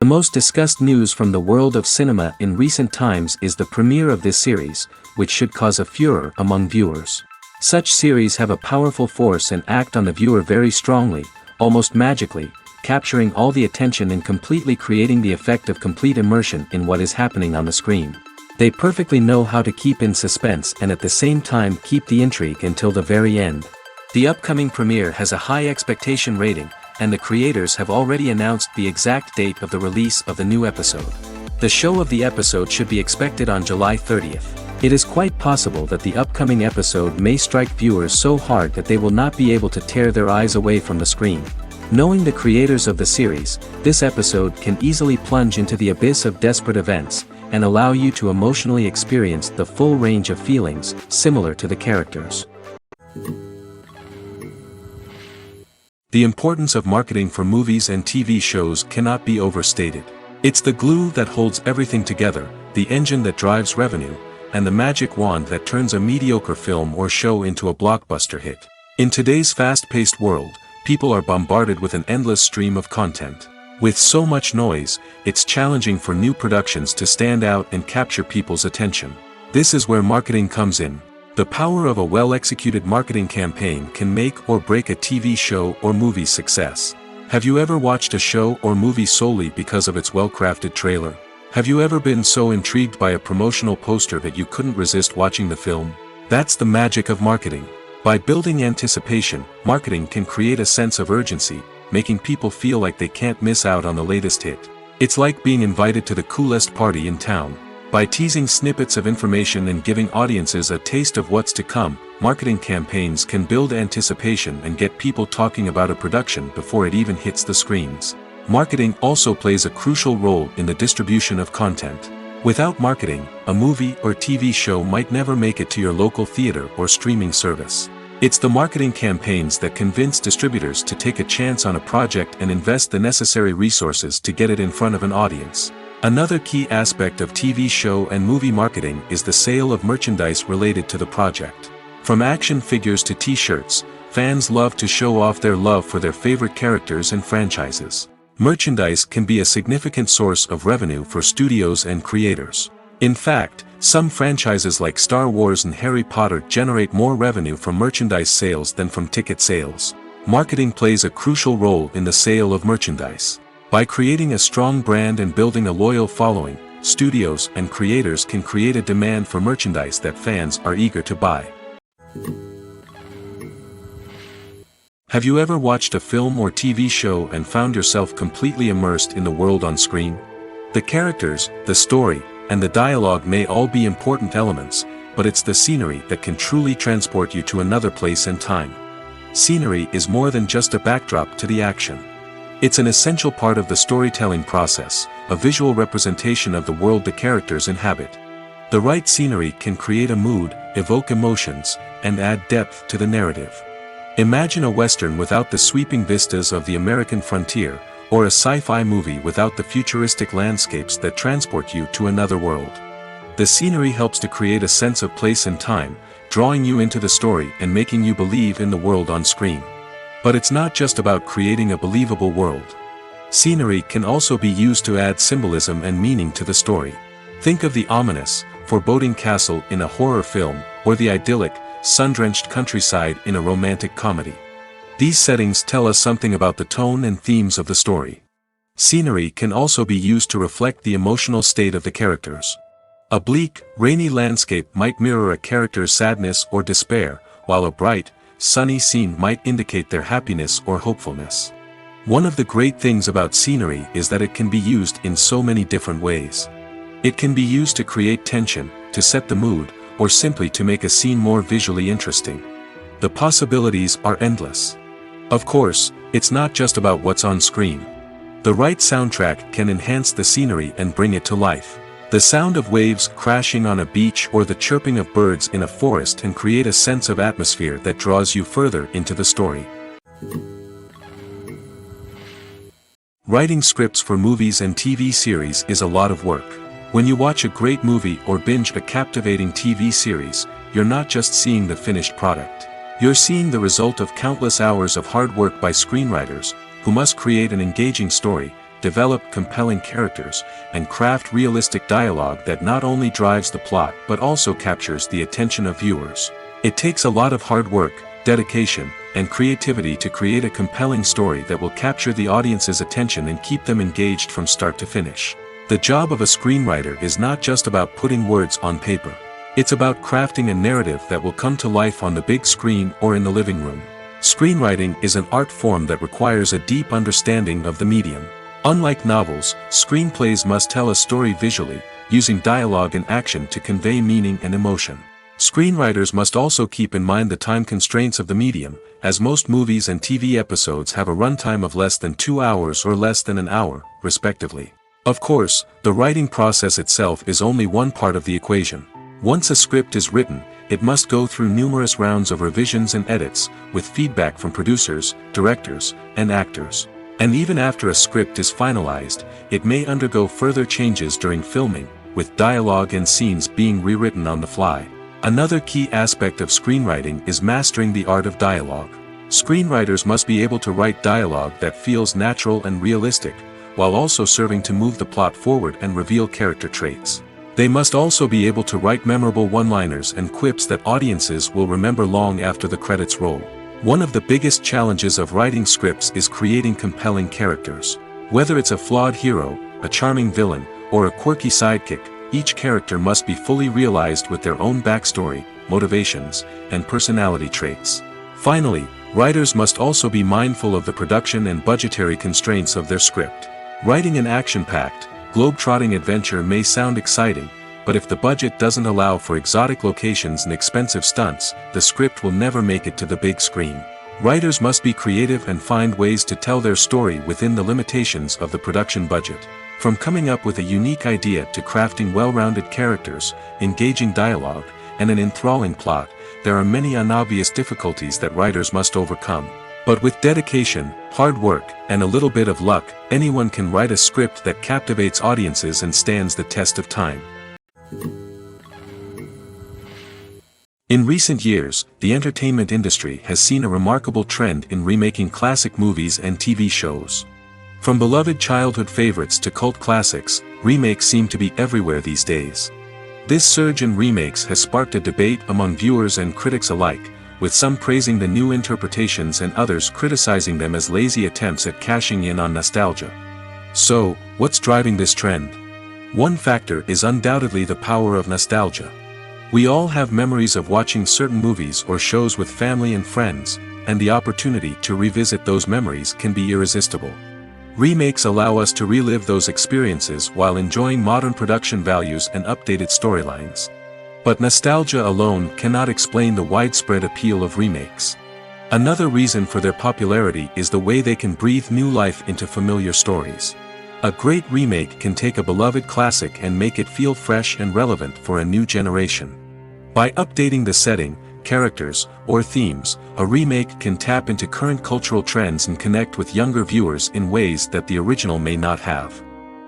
most discussed news from the world of cinema in recent times is the premiere of this series, which should cause a furor among viewers. Such series have a powerful force and act on the viewer very strongly, almost magically, capturing all the attention and completely creating the effect of complete immersion in what is happening on the screen. They perfectly know how to keep in suspense and at the same time keep the intrigue until the very end. The upcoming premiere has a high expectation rating, and the creators have already announced the exact date of the release of the new episode. The show of the episode should be expected on July 30th. It is quite possible that the upcoming episode may strike viewers so hard that they will not be able to tear their eyes away from the screen. Knowing the creators of the series, this episode can easily plunge into the abyss of desperate events, and allow you to emotionally experience the full range of feelings, similar to the characters. The importance of marketing for movies and TV shows cannot be overstated. It's the glue that holds everything together, the engine that drives revenue, and the magic wand that turns a mediocre film or show into a blockbuster hit. In today's fast-paced world, people are bombarded with an endless stream of content. With so much noise, it's challenging for new productions to stand out and capture people's attention. This is where marketing comes in. The power of a well-executed marketing campaign can make or break a TV show or movie's success. Have you ever watched a show or movie solely because of its well-crafted trailer? Have you ever been so intrigued by a promotional poster that you couldn't resist watching the film? That's the magic of marketing. By building anticipation, marketing can create a sense of urgency, making people feel like they can't miss out on the latest hit. It's like being invited to the coolest party in town. By teasing snippets of information and giving audiences a taste of what's to come, marketing campaigns can build anticipation and get people talking about a production before it even hits the screens. Marketing also plays a crucial role in the distribution of content. Without marketing, a movie or TV show might never make it to your local theater or streaming service. It's the marketing campaigns that convince distributors to take a chance on a project and invest the necessary resources to get it in front of an audience. Another key aspect of TV show and movie marketing is the sale of merchandise related to the project. From action figures to t-shirts, fans love to show off their love for their favorite characters and franchises. Merchandise can be a significant source of revenue for studios and creators. In fact, some franchises like Star Wars and Harry Potter generate more revenue from merchandise sales than from ticket sales. Marketing plays a crucial role in the sale of merchandise. By creating a strong brand and building a loyal following, studios and creators can create a demand for merchandise that fans are eager to buy. Have you ever watched a film or TV show and found yourself completely immersed in the world on screen? The characters, the story, and the dialogue may all be important elements, but it's the scenery that can truly transport you to another place and time. Scenery is more than just a backdrop to the action. It's an essential part of the storytelling process, a visual representation of the world the characters inhabit. The right scenery can create a mood, evoke emotions, and add depth to the narrative. Imagine a western without the sweeping vistas of the American frontier, or a sci-fi movie without the futuristic landscapes that transport you to another world. The scenery helps to create a sense of place and time, drawing you into the story and making you believe in the world on screen. But it's not just about creating a believable world. Scenery can also be used to add symbolism and meaning to the story. Think of the ominous, foreboding castle in a horror film, or the idyllic, sun-drenched countryside in a romantic comedy. These settings tell us something about the tone and themes of the story. Scenery can also be used to reflect the emotional state of the characters. A bleak, rainy landscape might mirror a character's sadness or despair, while a bright, sunny scene might indicate their happiness or hopefulness. One of the great things about scenery is that it can be used in so many different ways. It can be used to create tension, to set the mood, or simply to make a scene more visually interesting. The possibilities are endless. Of course, it's not just about what's on screen. The right soundtrack can enhance the scenery and bring it to life. The sound of waves crashing on a beach or the chirping of birds in a forest can create a sense of atmosphere that draws you further into the story. Writing scripts for movies and TV series is a lot of work. When you watch a great movie or binge a captivating TV series, you're not just seeing the finished product. You're seeing the result of countless hours of hard work by screenwriters, who must create an engaging story, develop compelling characters, and craft realistic dialogue that not only drives the plot but also captures the attention of viewers. It takes a lot of hard work, dedication, and creativity to create a compelling story that will capture the audience's attention and keep them engaged from start to finish. The job of a screenwriter is not just about putting words on paper. It's about crafting a narrative that will come to life on the big screen or in the living room. Screenwriting is an art form that requires a deep understanding of the medium. Unlike novels, screenplays must tell a story visually, using dialogue and action to convey meaning and emotion. Screenwriters must also keep in mind the time constraints of the medium, as most movies and TV episodes have a runtime of less than 2 hours or less than an hour, respectively. Of course, the writing process itself is only one part of the equation. Once a script is written, it must go through numerous rounds of revisions and edits, with feedback from producers, directors, and actors. And even after a script is finalized, it may undergo further changes during filming, with dialogue and scenes being rewritten on the fly. Another key aspect of screenwriting is mastering the art of dialogue. Screenwriters must be able to write dialogue that feels natural and realistic, while also serving to move the plot forward and reveal character traits. They must also be able to write memorable one-liners and quips that audiences will remember long after the credits roll. One of the biggest challenges of writing scripts is creating compelling characters. Whether it's a flawed hero, a charming villain, or a quirky sidekick, each character must be fully realized with their own backstory, motivations, and personality traits. Finally, writers must also be mindful of the production and budgetary constraints of their script. Writing an action-packed, globe-trotting adventure may sound exciting, but if the budget doesn't allow for exotic locations and expensive stunts, the script will never make it to the big screen. Writers must be creative and find ways to tell their story within the limitations of the production budget. From coming up with a unique idea to crafting well-rounded characters, engaging dialogue, and an enthralling plot, there are many unobvious difficulties that writers must overcome. But with dedication, hard work, and a little bit of luck, anyone can write a script that captivates audiences and stands the test of time. In recent years, the entertainment industry has seen a remarkable trend in remaking classic movies and TV shows. From beloved childhood favorites to cult classics, remakes seem to be everywhere these days. This surge in remakes has sparked a debate among viewers and critics alike, with some praising the new interpretations and others criticizing them as lazy attempts at cashing in on nostalgia. So, what's driving this trend? One factor is undoubtedly the power of nostalgia. We all have memories of watching certain movies or shows with family and friends, and the opportunity to revisit those memories can be irresistible. Remakes allow us to relive those experiences while enjoying modern production values and updated storylines. But nostalgia alone cannot explain the widespread appeal of remakes. Another reason for their popularity is the way they can breathe new life into familiar stories. A great remake can take a beloved classic and make it feel fresh and relevant for a new generation. By updating the setting, characters, or themes, a remake can tap into current cultural trends and connect with younger viewers in ways that the original may not have.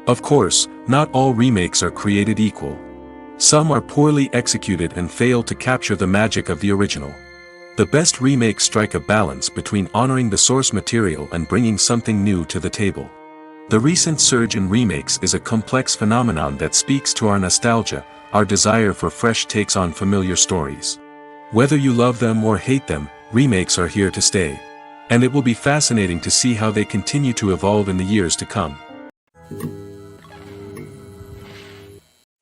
Of course, not all remakes are created equal. Some are poorly executed and fail to capture the magic of the original. The best remakes strike a balance between honoring the source material and bringing something new to the table. The recent surge in remakes is a complex phenomenon that speaks to our nostalgia, our desire for fresh takes on familiar stories. Whether you love them or hate them, remakes are here to stay. And it will be fascinating to see how they continue to evolve in the years to come.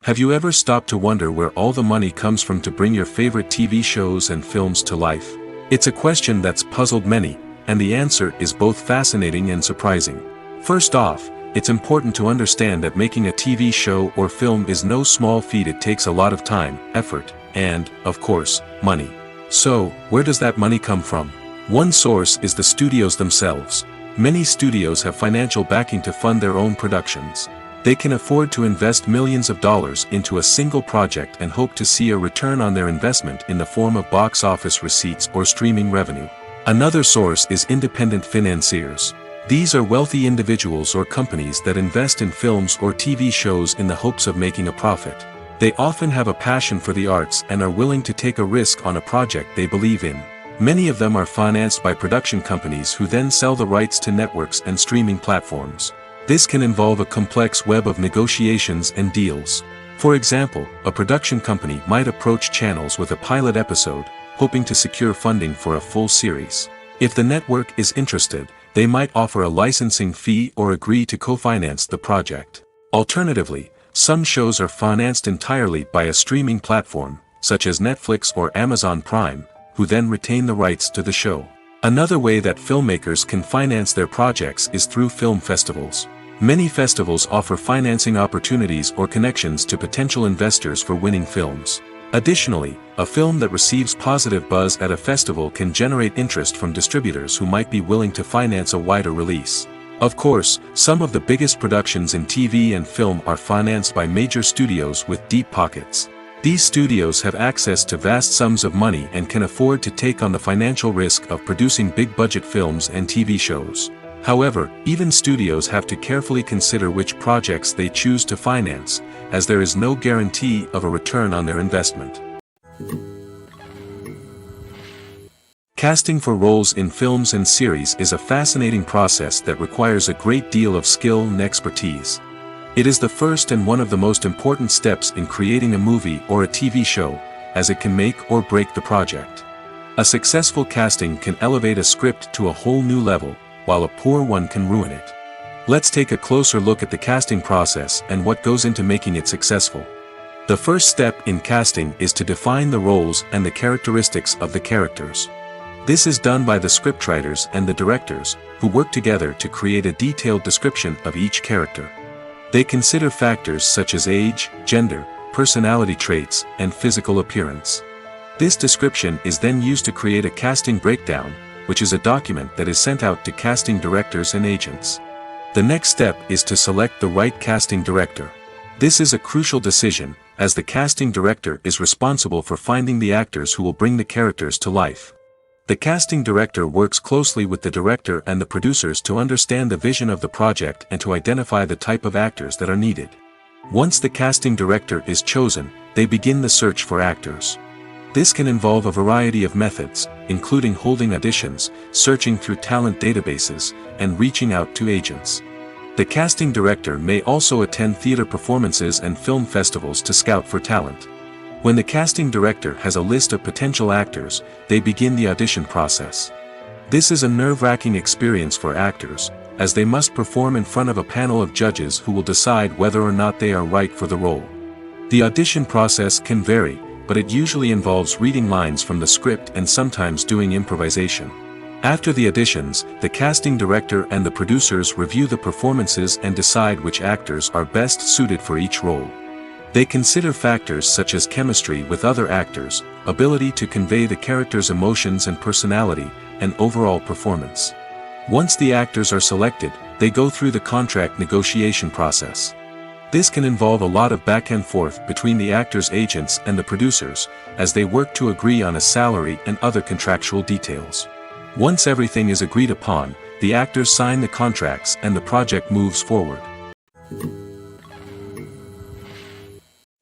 Have you ever stopped to wonder where all the money comes from to bring your favorite TV shows and films to life? It's a question that's puzzled many, and the answer is both fascinating and surprising. First off, it's important to understand that making a TV show or film is no small feat. It takes a lot of time, effort, and, of course, money. So, where does that money come from? One source is the studios themselves. Many studios have financial backing to fund their own productions. They can afford to invest millions of dollars into a single project and hope to see a return on their investment in the form of box office receipts or streaming revenue. Another source is independent financiers. These are wealthy individuals or companies that invest in films or TV shows in the hopes of making a profit. They often have a passion for the arts and are willing to take a risk on a project they believe in. Many of them are financed by production companies who then sell the rights to networks and streaming platforms. This can involve a complex web of negotiations and deals. For example, a production company might approach channels with a pilot episode, hoping to secure funding for a full series. If the network is interested, they might offer a licensing fee or agree to co-finance the project. Alternatively, some shows are financed entirely by a streaming platform, such as Netflix or Amazon Prime, who then retain the rights to the show. Another way that filmmakers can finance their projects is through film festivals. Many festivals offer financing opportunities or connections to potential investors for winning films. Additionally, a film that receives positive buzz at a festival can generate interest from distributors who might be willing to finance a wider release. Of course, some of the biggest productions in TV and film are financed by major studios with deep pockets. These studios have access to vast sums of money and can afford to take on the financial risk of producing big-budget films and TV shows. However, even studios have to carefully consider which projects they choose to finance, as there is no guarantee of a return on their investment. Casting for roles in films and series is a fascinating process that requires a great deal of skill and expertise. It is the first and one of the most important steps in creating a movie or a TV show, as it can make or break the project. A successful casting can elevate a script to a whole new level, while a poor one can ruin it. Let's take a closer look at the casting process and what goes into making it successful. The first step in casting is to define the roles and the characteristics of the characters. This is done by the scriptwriters and the directors, who work together to create a detailed description of each character. They consider factors such as age, gender, personality traits, and physical appearance. This description is then used to create a casting breakdown, which is a document that is sent out to casting directors and agents. The next step is to select the right casting director. This is a crucial decision, as the casting director is responsible for finding the actors who will bring the characters to life. The casting director works closely with the director and the producers to understand the vision of the project and to identify the type of actors that are needed. Once the casting director is chosen, they begin the search for actors. This can involve a variety of methods, including holding auditions, searching through talent databases, and reaching out to agents. The casting director may also attend theater performances and film festivals to scout for talent. When the casting director has a list of potential actors, they begin the audition process. This is a nerve-wracking experience for actors, as they must perform in front of a panel of judges who will decide whether or not they are right for the role. The audition process can vary, but it usually involves reading lines from the script and sometimes doing improvisation. After the auditions, the casting director and the producers review the performances and decide which actors are best suited for each role. They consider factors such as chemistry with other actors, ability to convey the character's emotions and personality, and overall performance. Once the actors are selected, they go through the contract negotiation process. This can involve a lot of back and forth between the actors' agents and the producers, as they work to agree on a salary and other contractual details. Once everything is agreed upon, the actors sign the contracts and the project moves forward.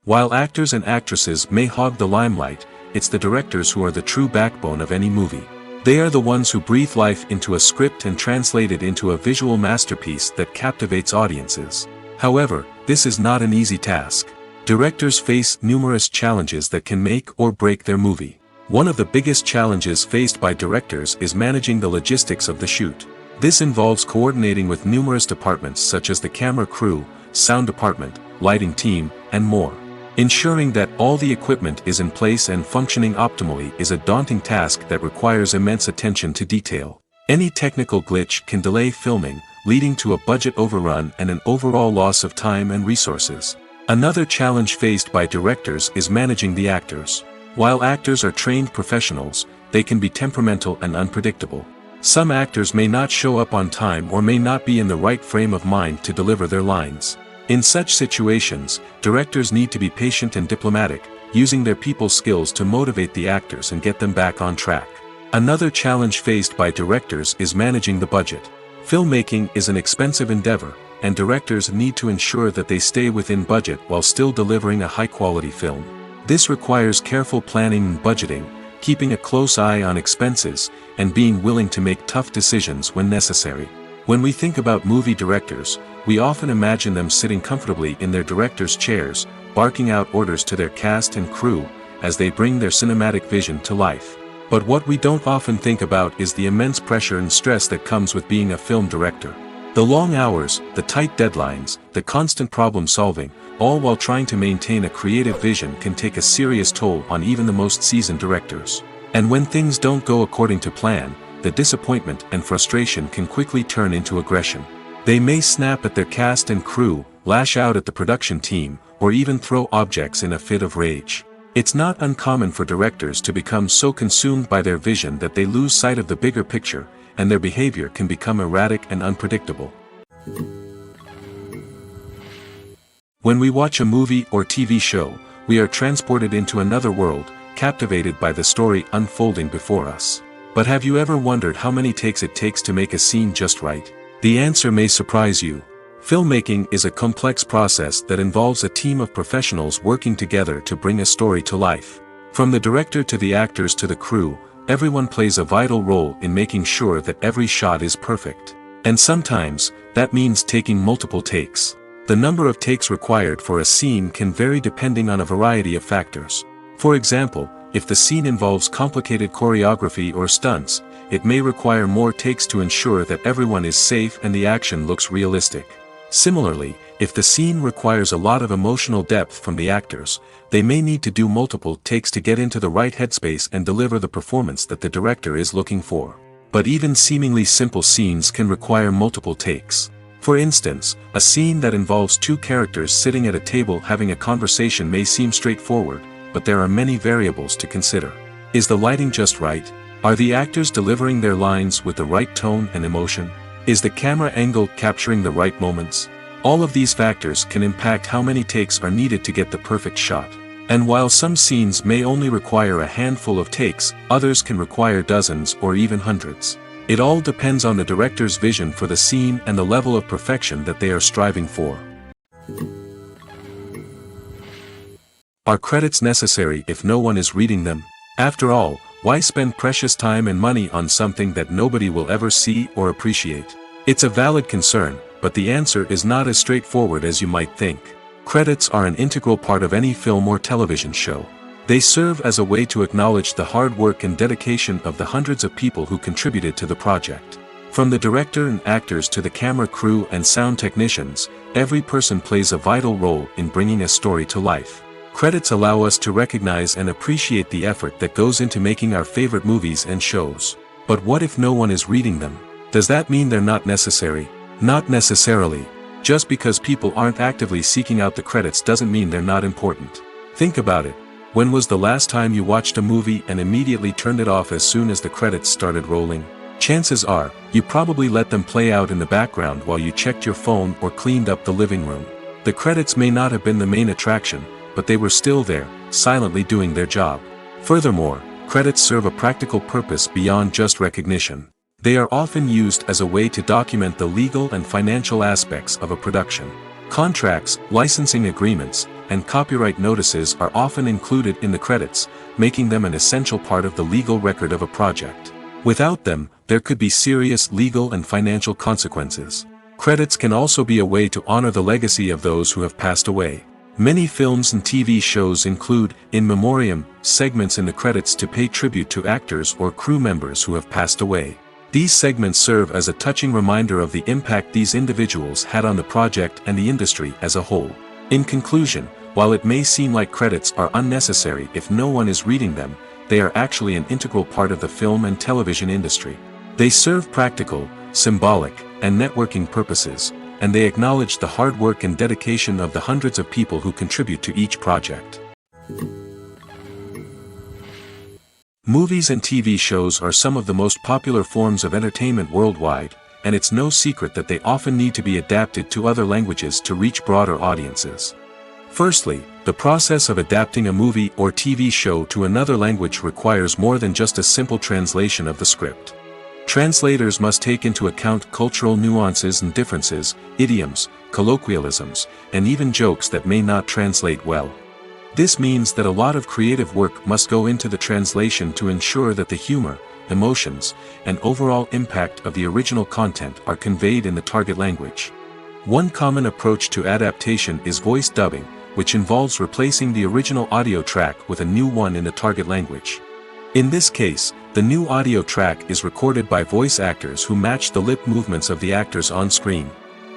While actors and actresses may hog the limelight, it's the directors who are the true backbone of any movie. They are the ones who breathe life into a script and translate it into a visual masterpiece that captivates audiences. However, this is not an easy task. Directors face numerous challenges that can make or break their movie. One of the biggest challenges faced by directors is managing the logistics of the shoot. This involves coordinating with numerous departments such as the camera crew, sound department, lighting team, and more. Ensuring that all the equipment is in place and functioning optimally is a daunting task that requires immense attention to detail. Any technical glitch can delay filming, leading to a budget overrun and an overall loss of time and resources. Another challenge faced by directors is managing the actors. While actors are trained professionals, they can be temperamental and unpredictable. Some actors may not show up on time or may not be in the right frame of mind to deliver their lines. In such situations, directors need to be patient and diplomatic, using their people skills to motivate the actors and get them back on track. Another challenge faced by directors is managing the budget. Filmmaking is an expensive endeavor, and directors need to ensure that they stay within budget while still delivering a high-quality film. This requires careful planning and budgeting, keeping a close eye on expenses, and being willing to make tough decisions when necessary. When we think about movie directors, we often imagine them sitting comfortably in their director's chairs, barking out orders to their cast and crew, as they bring their cinematic vision to life. But what we don't often think about is the immense pressure and stress that comes with being a film director. The long hours, the tight deadlines, the constant problem solving, all while trying to maintain a creative vision can take a serious toll on even the most seasoned directors. And when things don't go according to plan, the disappointment and frustration can quickly turn into aggression. They may snap at their cast and crew, lash out at the production team, or even throw objects in a fit of rage. It's not uncommon for directors to become so consumed by their vision that they lose sight of the bigger picture, and their behavior can become erratic and unpredictable. When we watch a movie or TV show, we are transported into another world, captivated by the story unfolding before us. But have you ever wondered how many takes it takes to make a scene just right? The answer may surprise you. Filmmaking is a complex process that involves a team of professionals working together to bring a story to life. From the director to the actors to the crew, everyone plays a vital role in making sure that every shot is perfect. And sometimes, that means taking multiple takes. The number of takes required for a scene can vary depending on a variety of factors. For example, if the scene involves complicated choreography or stunts, it may require more takes to ensure that everyone is safe and the action looks realistic. Similarly, if the scene requires a lot of emotional depth from the actors, they may need to do multiple takes to get into the right headspace and deliver the performance that the director is looking for. But even seemingly simple scenes can require multiple takes. For instance, a scene that involves two characters sitting at a table having a conversation may seem straightforward, but there are many variables to consider. Is the lighting just right? Are the actors delivering their lines with the right tone and emotion? Is the camera angle capturing the right moments? All of these factors can impact how many takes are needed to get the perfect shot. And while some scenes may only require a handful of takes, others can require dozens or even hundreds. It all depends on the director's vision for the scene and the level of perfection that they are striving for. Are credits necessary if no one is reading them? After all, why spend precious time and money on something that nobody will ever see or appreciate? It's a valid concern, but the answer is not as straightforward as you might think. Credits are an integral part of any film or television show. They serve as a way to acknowledge the hard work and dedication of the hundreds of people who contributed to the project. From the director and actors to the camera crew and sound technicians, every person plays a vital role in bringing a story to life. Credits allow us to recognize and appreciate the effort that goes into making our favorite movies and shows. But what if no one is reading them? Does that mean they're not necessary? Not necessarily. Just because people aren't actively seeking out the credits doesn't mean they're not important. Think about it. When was the last time you watched a movie and immediately turned it off as soon as the credits started rolling? Chances are, you probably let them play out in the background while you checked your phone or cleaned up the living room. The credits may not have been the main attraction, but they were still there, silently doing their job. Furthermore, credits serve a practical purpose beyond just recognition. They are often used as a way to document the legal and financial aspects of a production. Contracts, licensing agreements, and copyright notices are often included in the credits, making them an essential part of the legal record of a project. Without them, there could be serious legal and financial consequences. Credits can also be a way to honor the legacy of those who have passed away. Many films and TV shows include, in memoriam, segments in the credits to pay tribute to actors or crew members who have passed away. These segments serve as a touching reminder of the impact these individuals had on the project and the industry as a whole. In conclusion, while it may seem like credits are unnecessary if no one is reading them, they are actually an integral part of the film and television industry. They serve practical, symbolic, and networking purposes, and they acknowledge the hard work and dedication of the hundreds of people who contribute to each project. Movies and TV shows are some of the most popular forms of entertainment worldwide, and it's no secret that they often need to be adapted to other languages to reach broader audiences. Firstly, the process of adapting a movie or TV show to another language requires more than just a simple translation of the script. Translators must take into account cultural nuances and differences, idioms, colloquialisms, and even jokes that may not translate well. This means that a lot of creative work must go into the translation to ensure that the humor, emotions, and overall impact of the original content are conveyed in the target language. One common approach to adaptation is voice dubbing, which involves replacing the original audio track with a new one in the target language. In this case, the new audio track is recorded by voice actors who match the lip movements of the actors on screen.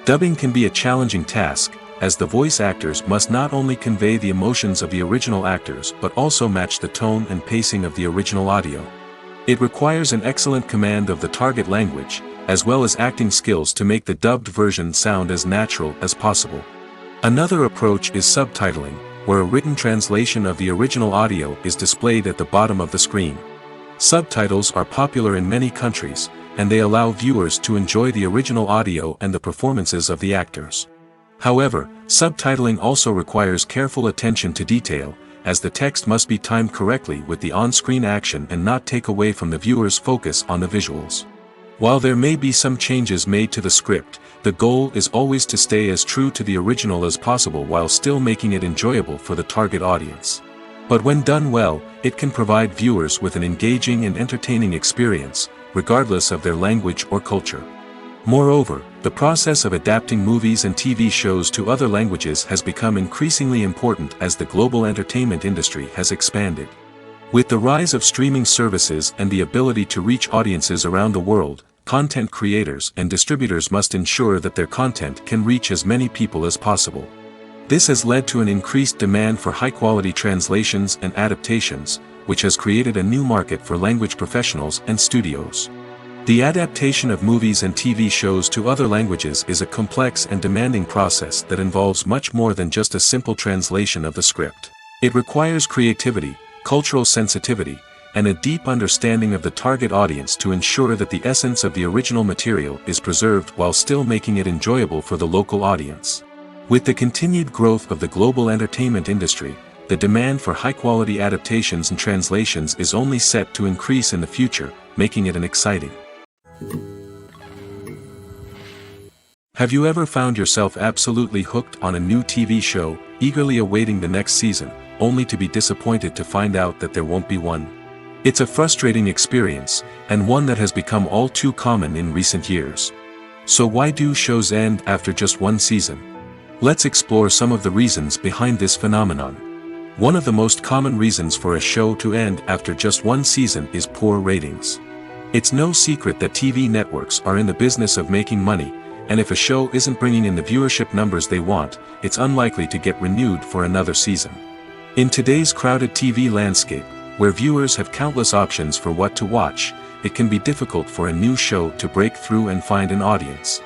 Dubbing can be a challenging task, as the voice actors must not only convey the emotions of the original actors but also match the tone and pacing of the original audio. It requires an excellent command of the target language, as well as acting skills to make the dubbed version sound as natural as possible. Another approach is subtitling, where a written translation of the original audio is displayed at the bottom of the screen. Subtitles are popular in many countries, and they allow viewers to enjoy the original audio and the performances of the actors. However, subtitling also requires careful attention to detail, as the text must be timed correctly with the on-screen action and not take away from the viewer's focus on the visuals. While there may be some changes made to the script, the goal is always to stay as true to the original as possible while still making it enjoyable for the target audience. But when done well, it can provide viewers with an engaging and entertaining experience, regardless of their language or culture. Moreover, the process of adapting movies and TV shows to other languages has become increasingly important as the global entertainment industry has expanded. With the rise of streaming services and the ability to reach audiences around the world, content creators and distributors must ensure that their content can reach as many people as possible. This has led to an increased demand for high-quality translations and adaptations, which has created a new market for language professionals and studios. The adaptation of movies and TV shows to other languages is a complex and demanding process that involves much more than just a simple translation of the script. It requires creativity, cultural sensitivity, and a deep understanding of the target audience to ensure that the essence of the original material is preserved while still making it enjoyable for the local audience. With the continued growth of the global entertainment industry, the demand for high-quality adaptations and translations is only set to increase in the future, making it an exciting. Have you ever found yourself absolutely hooked on a new TV show, eagerly awaiting the next season, only to be disappointed to find out that there won't be one? It's a frustrating experience, and one that has become all too common in recent years. So why do shows end after just one season? Let's explore some of the reasons behind this phenomenon. One of the most common reasons for a show to end after just one season is poor ratings. It's no secret that TV networks are in the business of making money, and if a show isn't bringing in the viewership numbers they want, it's unlikely to get renewed for another season. In today's crowded TV landscape, where viewers have countless options for what to watch, it can be difficult for a new show to break through and find an audience.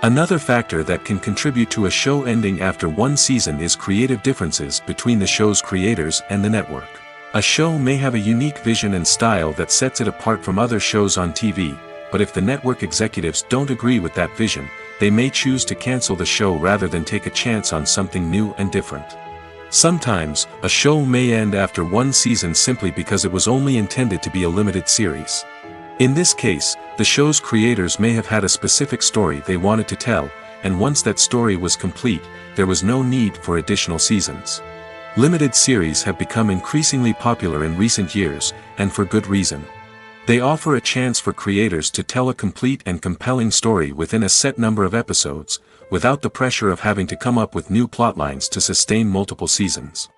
Another factor that can contribute to a show ending after one season is creative differences between the show's creators and the network. A show may have a unique vision and style that sets it apart from other shows on TV, but if the network executives don't agree with that vision, they may choose to cancel the show rather than take a chance on something new and different. Sometimes, a show may end after one season simply because it was only intended to be a limited series. In this case, the show's creators may have had a specific story they wanted to tell, and once that story was complete, there was no need for additional seasons. Limited series have become increasingly popular in recent years, and for good reason. They offer a chance for creators to tell a complete and compelling story within a set number of episodes, without the pressure of having to come up with new plotlines to sustain multiple seasons.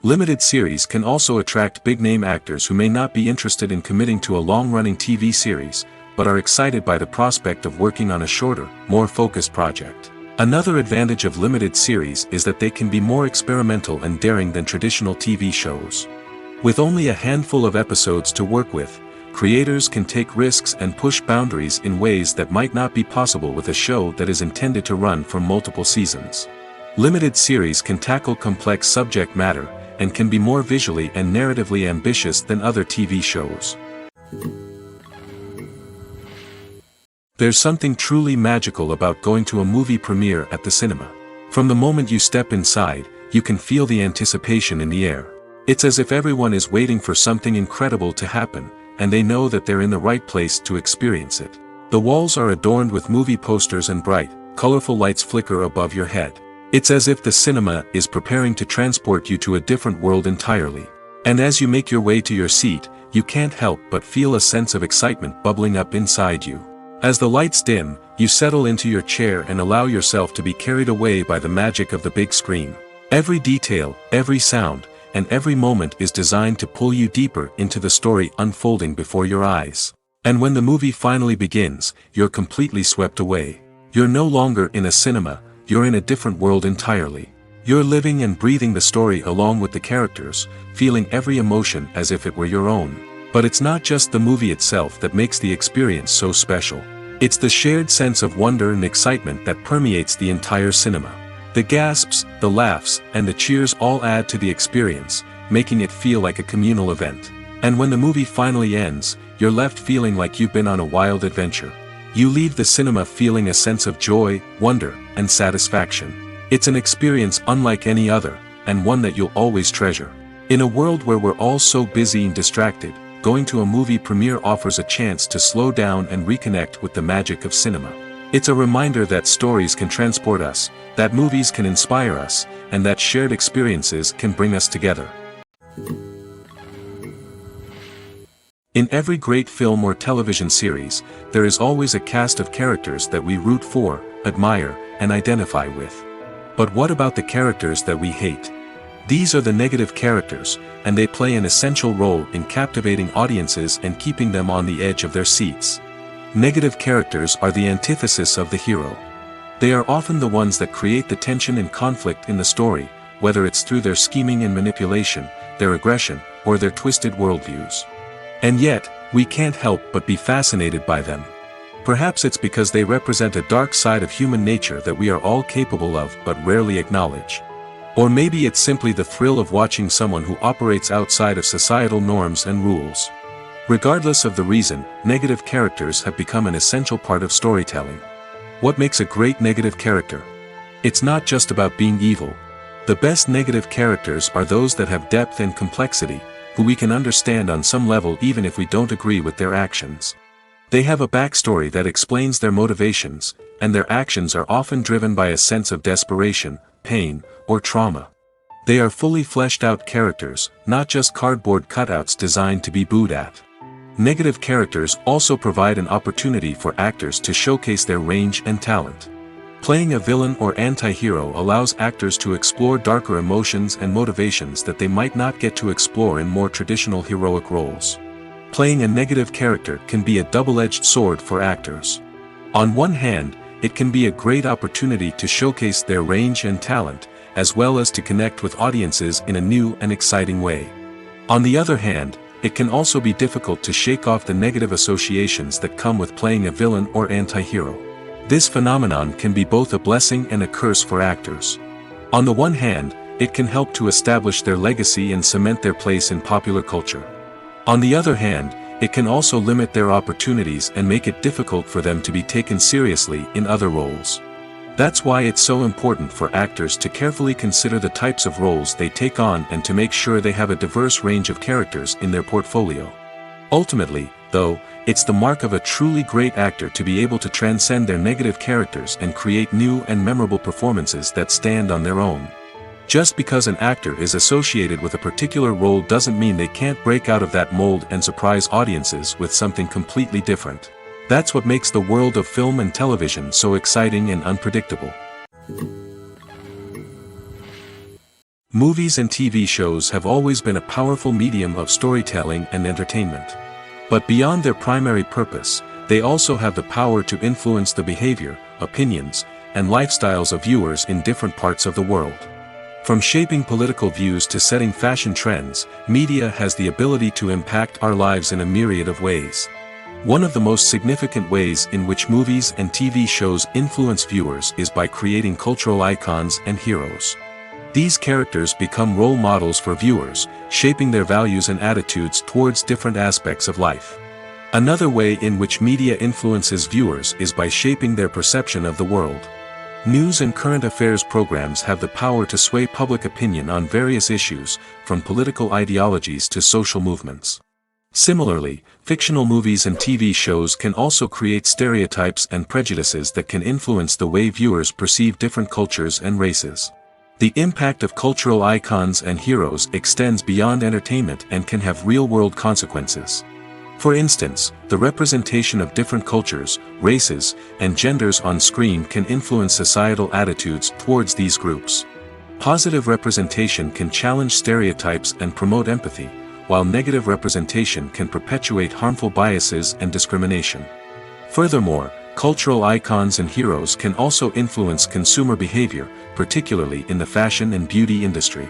Limited series can also attract big-name actors who may not be interested in committing to a long-running TV series, but are excited by the prospect of working on a shorter, more focused project. Another advantage of limited series is that they can be more experimental and daring than traditional TV shows. With only a handful of episodes to work with, creators can take risks and push boundaries in ways that might not be possible with a show that is intended to run for multiple seasons. Limited series can tackle complex subject matter, and can be more visually and narratively ambitious than other TV shows. There's something truly magical about going to a movie premiere at the cinema. From the moment you step inside, you can feel the anticipation in the air. It's as if everyone is waiting for something incredible to happen, and they know that they're in the right place to experience it. The walls are adorned with movie posters and bright, colorful lights flicker above your head. It's as if the cinema is preparing to transport you to a different world entirely. And as you make your way to your seat, you can't help but feel a sense of excitement bubbling up inside you. As the lights dim, you settle into your chair and allow yourself to be carried away by the magic of the big screen. Every detail, every sound, and every moment is designed to pull you deeper into the story unfolding before your eyes. And when the movie finally begins, you're completely swept away. You're no longer in a cinema, you're in a different world entirely. You're living and breathing the story along with the characters, feeling every emotion as if it were your own. But it's not just the movie itself that makes the experience so special. It's the shared sense of wonder and excitement that permeates the entire cinema. The gasps, the laughs, and the cheers all add to the experience, making it feel like a communal event. And when the movie finally ends, you're left feeling like you've been on a wild adventure. You leave the cinema feeling a sense of joy, wonder, and satisfaction. It's an experience unlike any other, and one that you'll always treasure. In a world where we're all so busy and distracted, going to a movie premiere offers a chance to slow down and reconnect with the magic of cinema. It's a reminder that stories can transport us, that movies can inspire us, and that shared experiences can bring us together. In every great film or television series, there is always a cast of characters that we root for, admire, and identify with. But what about the characters that we hate? These are the negative characters, and they play an essential role in captivating audiences and keeping them on the edge of their seats. Negative characters are the antithesis of the hero. They are often the ones that create the tension and conflict in the story, whether it's through their scheming and manipulation, their aggression, or their twisted worldviews. And yet, we can't help but be fascinated by them. Perhaps it's because they represent a dark side of human nature that we are all capable of but rarely acknowledge. Or maybe it's simply the thrill of watching someone who operates outside of societal norms and rules. Regardless of the reason, negative characters have become an essential part of storytelling. What makes a great negative character? It's not just about being evil. The best negative characters are those that have depth and complexity, who we can understand on some level even if we don't agree with their actions. They have a backstory that explains their motivations, and their actions are often driven by a sense of desperation, pain, or trauma. They are fully fleshed out characters, not just cardboard cutouts designed to be booed at. Negative characters also provide an opportunity for actors to showcase their range and talent. Playing a villain or anti-hero allows actors to explore darker emotions and motivations that they might not get to explore in more traditional heroic roles. Playing a negative character can be a double-edged sword for actors. On one hand, it can be a great opportunity to showcase their range and talent, as well as to connect with audiences in a new and exciting way. On the other hand, it can also be difficult to shake off the negative associations that come with playing a villain or anti-hero. This phenomenon can be both a blessing and a curse for actors. On the one hand, it can help to establish their legacy and cement their place in popular culture. On the other hand, it can also limit their opportunities and make it difficult for them to be taken seriously in other roles. That's why it's so important for actors to carefully consider the types of roles they take on and to make sure they have a diverse range of characters in their portfolio. Ultimately, though, it's the mark of a truly great actor to be able to transcend their negative characters and create new and memorable performances that stand on their own. Just because an actor is associated with a particular role doesn't mean they can't break out of that mold and surprise audiences with something completely different. That's what makes the world of film and television so exciting and unpredictable. Movies and TV shows have always been a powerful medium of storytelling and entertainment. But beyond their primary purpose, they also have the power to influence the behavior, opinions, and lifestyles of viewers in different parts of the world. From shaping political views to setting fashion trends, media has the ability to impact our lives in a myriad of ways. One of the most significant ways in which movies and TV shows influence viewers is by creating cultural icons and heroes. These characters become role models for viewers, shaping their values and attitudes towards different aspects of life. Another way in which media influences viewers is by shaping their perception of the world. News and current affairs programs have the power to sway public opinion on various issues, from political ideologies to social movements. Similarly, fictional movies and TV shows can also create stereotypes and prejudices that can influence the way viewers perceive different cultures and races. The impact of cultural icons and heroes extends beyond entertainment and can have real-world consequences. For instance, the representation of different cultures, races, and genders on screen can influence societal attitudes towards these groups. Positive representation can challenge stereotypes and promote empathy, while negative representation can perpetuate harmful biases and discrimination. Furthermore, cultural icons and heroes can also influence consumer behavior, particularly in the fashion and beauty industry.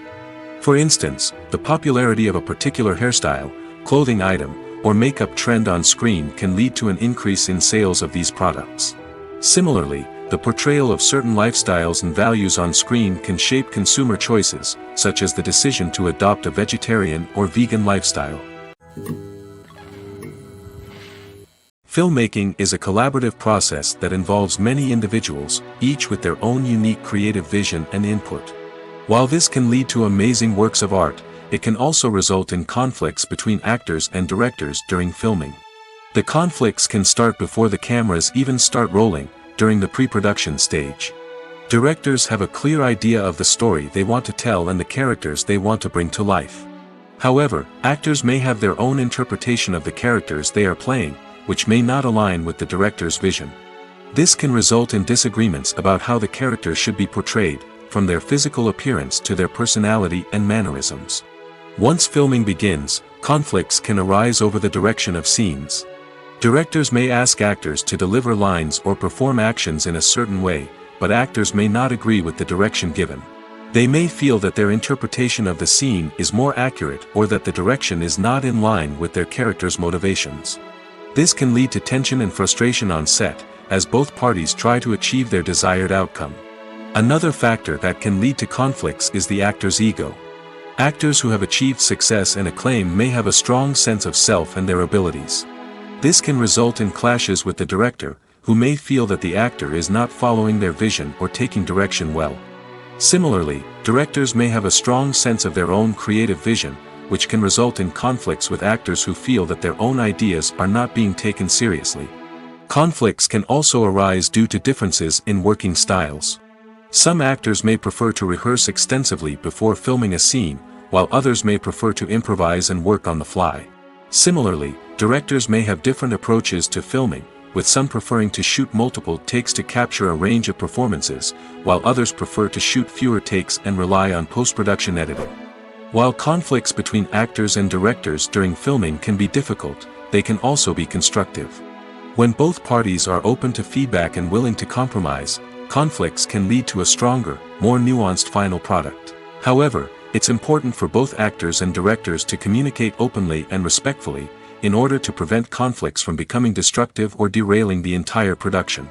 For instance, the popularity of a particular hairstyle, clothing item, or makeup trend on screen can lead to an increase in sales of these products. Similarly, the portrayal of certain lifestyles and values on screen can shape consumer choices, such as the decision to adopt a vegetarian or vegan lifestyle. Filmmaking is a collaborative process that involves many individuals, each with their own unique creative vision and input. While this can lead to amazing works of art, it can also result in conflicts between actors and directors during filming. The conflicts can start before the cameras even start rolling, during the pre-production stage. Directors have a clear idea of the story they want to tell and the characters they want to bring to life. However, actors may have their own interpretation of the characters they are playing, which may not align with the director's vision. This can result in disagreements about how the characters should be portrayed, from their physical appearance to their personality and mannerisms. Once filming begins, conflicts can arise over the direction of scenes. Directors may ask actors to deliver lines or perform actions in a certain way, but actors may not agree with the direction given. They may feel that their interpretation of the scene is more accurate or that the direction is not in line with their character's motivations. This can lead to tension and frustration on set, as both parties try to achieve their desired outcome. Another factor that can lead to conflicts is the actor's ego. Actors who have achieved success and acclaim may have a strong sense of self and their abilities. This can result in clashes with the director, who may feel that the actor is not following their vision or taking direction well. Similarly, directors may have a strong sense of their own creative vision, which can result in conflicts with actors who feel that their own ideas are not being taken seriously. Conflicts can also arise due to differences in working styles. Some actors may prefer to rehearse extensively before filming a scene, while others may prefer to improvise and work on the fly. Similarly, directors may have different approaches to filming, with some preferring to shoot multiple takes to capture a range of performances, while others prefer to shoot fewer takes and rely on post-production editing. While conflicts between actors and directors during filming can be difficult, they can also be constructive. When both parties are open to feedback and willing to compromise, conflicts can lead to a stronger, more nuanced final product. However, it's important for both actors and directors to communicate openly and respectfully, in order to prevent conflicts from becoming destructive or derailing the entire production.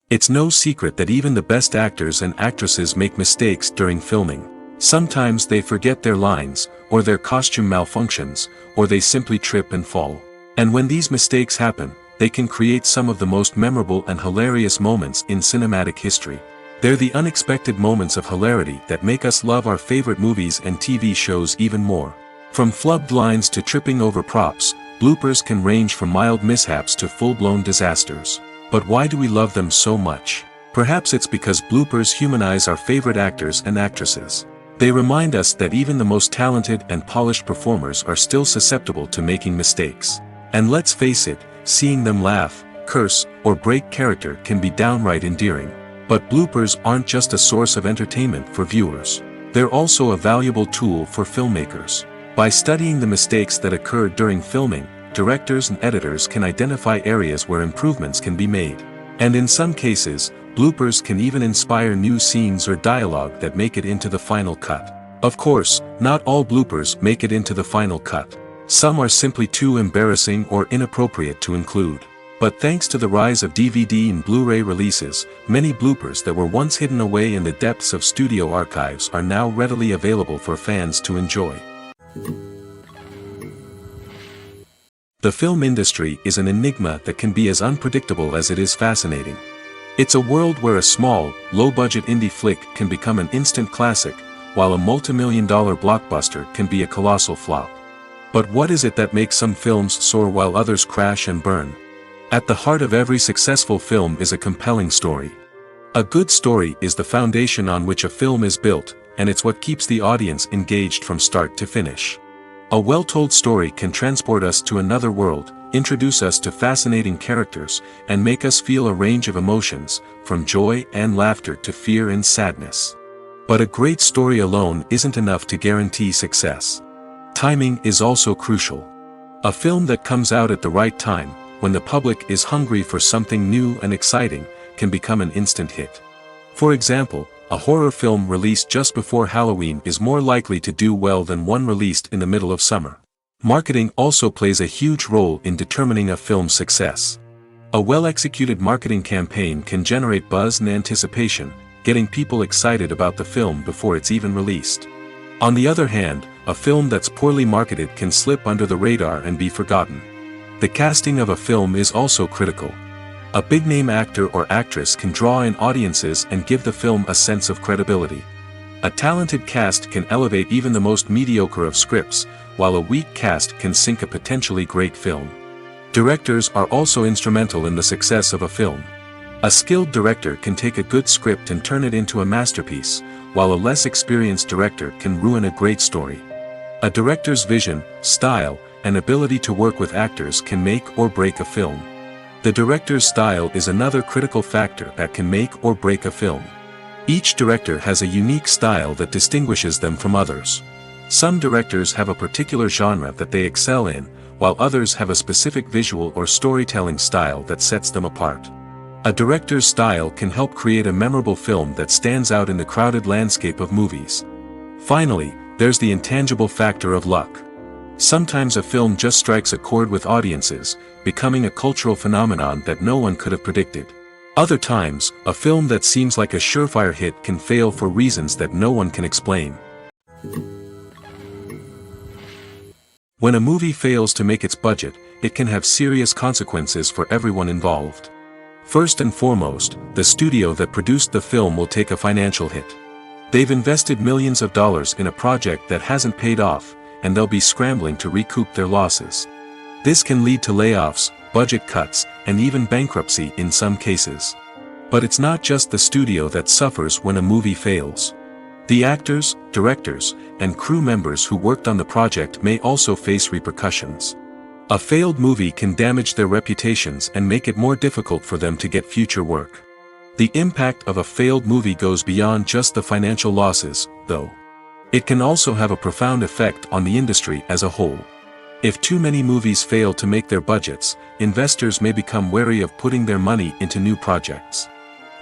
It's no secret that even the best actors and actresses make mistakes during filming. Sometimes they forget their lines, or their costume malfunctions, or they simply trip and fall. And when these mistakes happen, they can create some of the most memorable and hilarious moments in cinematic history. They're the unexpected moments of hilarity that make us love our favorite movies and TV shows even more. From flubbed lines to tripping over props, bloopers can range from mild mishaps to full-blown disasters. But why do we love them so much? Perhaps it's because bloopers humanize our favorite actors and actresses. They remind us that even the most talented and polished performers are still susceptible to making mistakes. And let's face it, seeing them laugh, curse, or break character can be downright endearing. But bloopers aren't just a source of entertainment for viewers. They're also a valuable tool for filmmakers. By studying the mistakes that occur during filming, directors and editors can identify areas where improvements can be made. And in some cases, bloopers can even inspire new scenes or dialogue that make it into the final cut. Of course, not all bloopers make it into the final cut. Some are simply too embarrassing or inappropriate to include. But thanks to the rise of DVD and Blu-ray releases, many bloopers that were once hidden away in the depths of studio archives are now readily available for fans to enjoy. The film industry is an enigma that can be as unpredictable as it is fascinating. It's a world where a small, low-budget indie flick can become an instant classic, while a multi-million-dollar blockbuster can be a colossal flop. But what is it that makes some films soar while others crash and burn? At the heart of every successful film is a compelling story. A good story is the foundation on which a film is built, and it's what keeps the audience engaged from start to finish. A well-told story can transport us to another world, introduce us to fascinating characters, and make us feel a range of emotions, from joy and laughter to fear and sadness. But a great story alone isn't enough to guarantee success. Timing is also crucial. A film that comes out at the right time, when the public is hungry for something new and exciting, can become an instant hit. For example, a horror film released just before Halloween is more likely to do well than one released in the middle of summer. Marketing also plays a huge role in determining a film's success. A well-executed marketing campaign can generate buzz and anticipation, getting people excited about the film before it's even released. On the other hand, a film that's poorly marketed can slip under the radar and be forgotten. The casting of a film is also critical. A big-name actor or actress can draw in audiences and give the film a sense of credibility. A talented cast can elevate even the most mediocre of scripts, while a weak cast can sink a potentially great film. Directors are also instrumental in the success of a film. A skilled director can take a good script and turn it into a masterpiece, while a less experienced director can ruin a great story. A director's vision, style, and ability to work with actors can make or break a film. The director's style is another critical factor that can make or break a film. Each director has a unique style that distinguishes them from others. Some directors have a particular genre that they excel in, while others have a specific visual or storytelling style that sets them apart. A director's style can help create a memorable film that stands out in the crowded landscape of movies. Finally, there's the intangible factor of luck. Sometimes a film just strikes a chord with audiences, becoming a cultural phenomenon that no one could have predicted. Other times, a film that seems like a surefire hit can fail for reasons that no one can explain. When a movie fails to make its budget, it can have serious consequences for everyone involved. First and foremost, the studio that produced the film will take a financial hit. They've invested millions of dollars in a project that hasn't paid off, and they'll be scrambling to recoup their losses. This can lead to layoffs, budget cuts, and even bankruptcy in some cases. But it's not just the studio that suffers when a movie fails. The actors, directors, and crew members who worked on the project may also face repercussions. A failed movie can damage their reputations and make it more difficult for them to get future work. The impact of a failed movie goes beyond just the financial losses, though. It can also have a profound effect on the industry as a whole. If too many movies fail to make their budgets, investors may become wary of putting their money into new projects.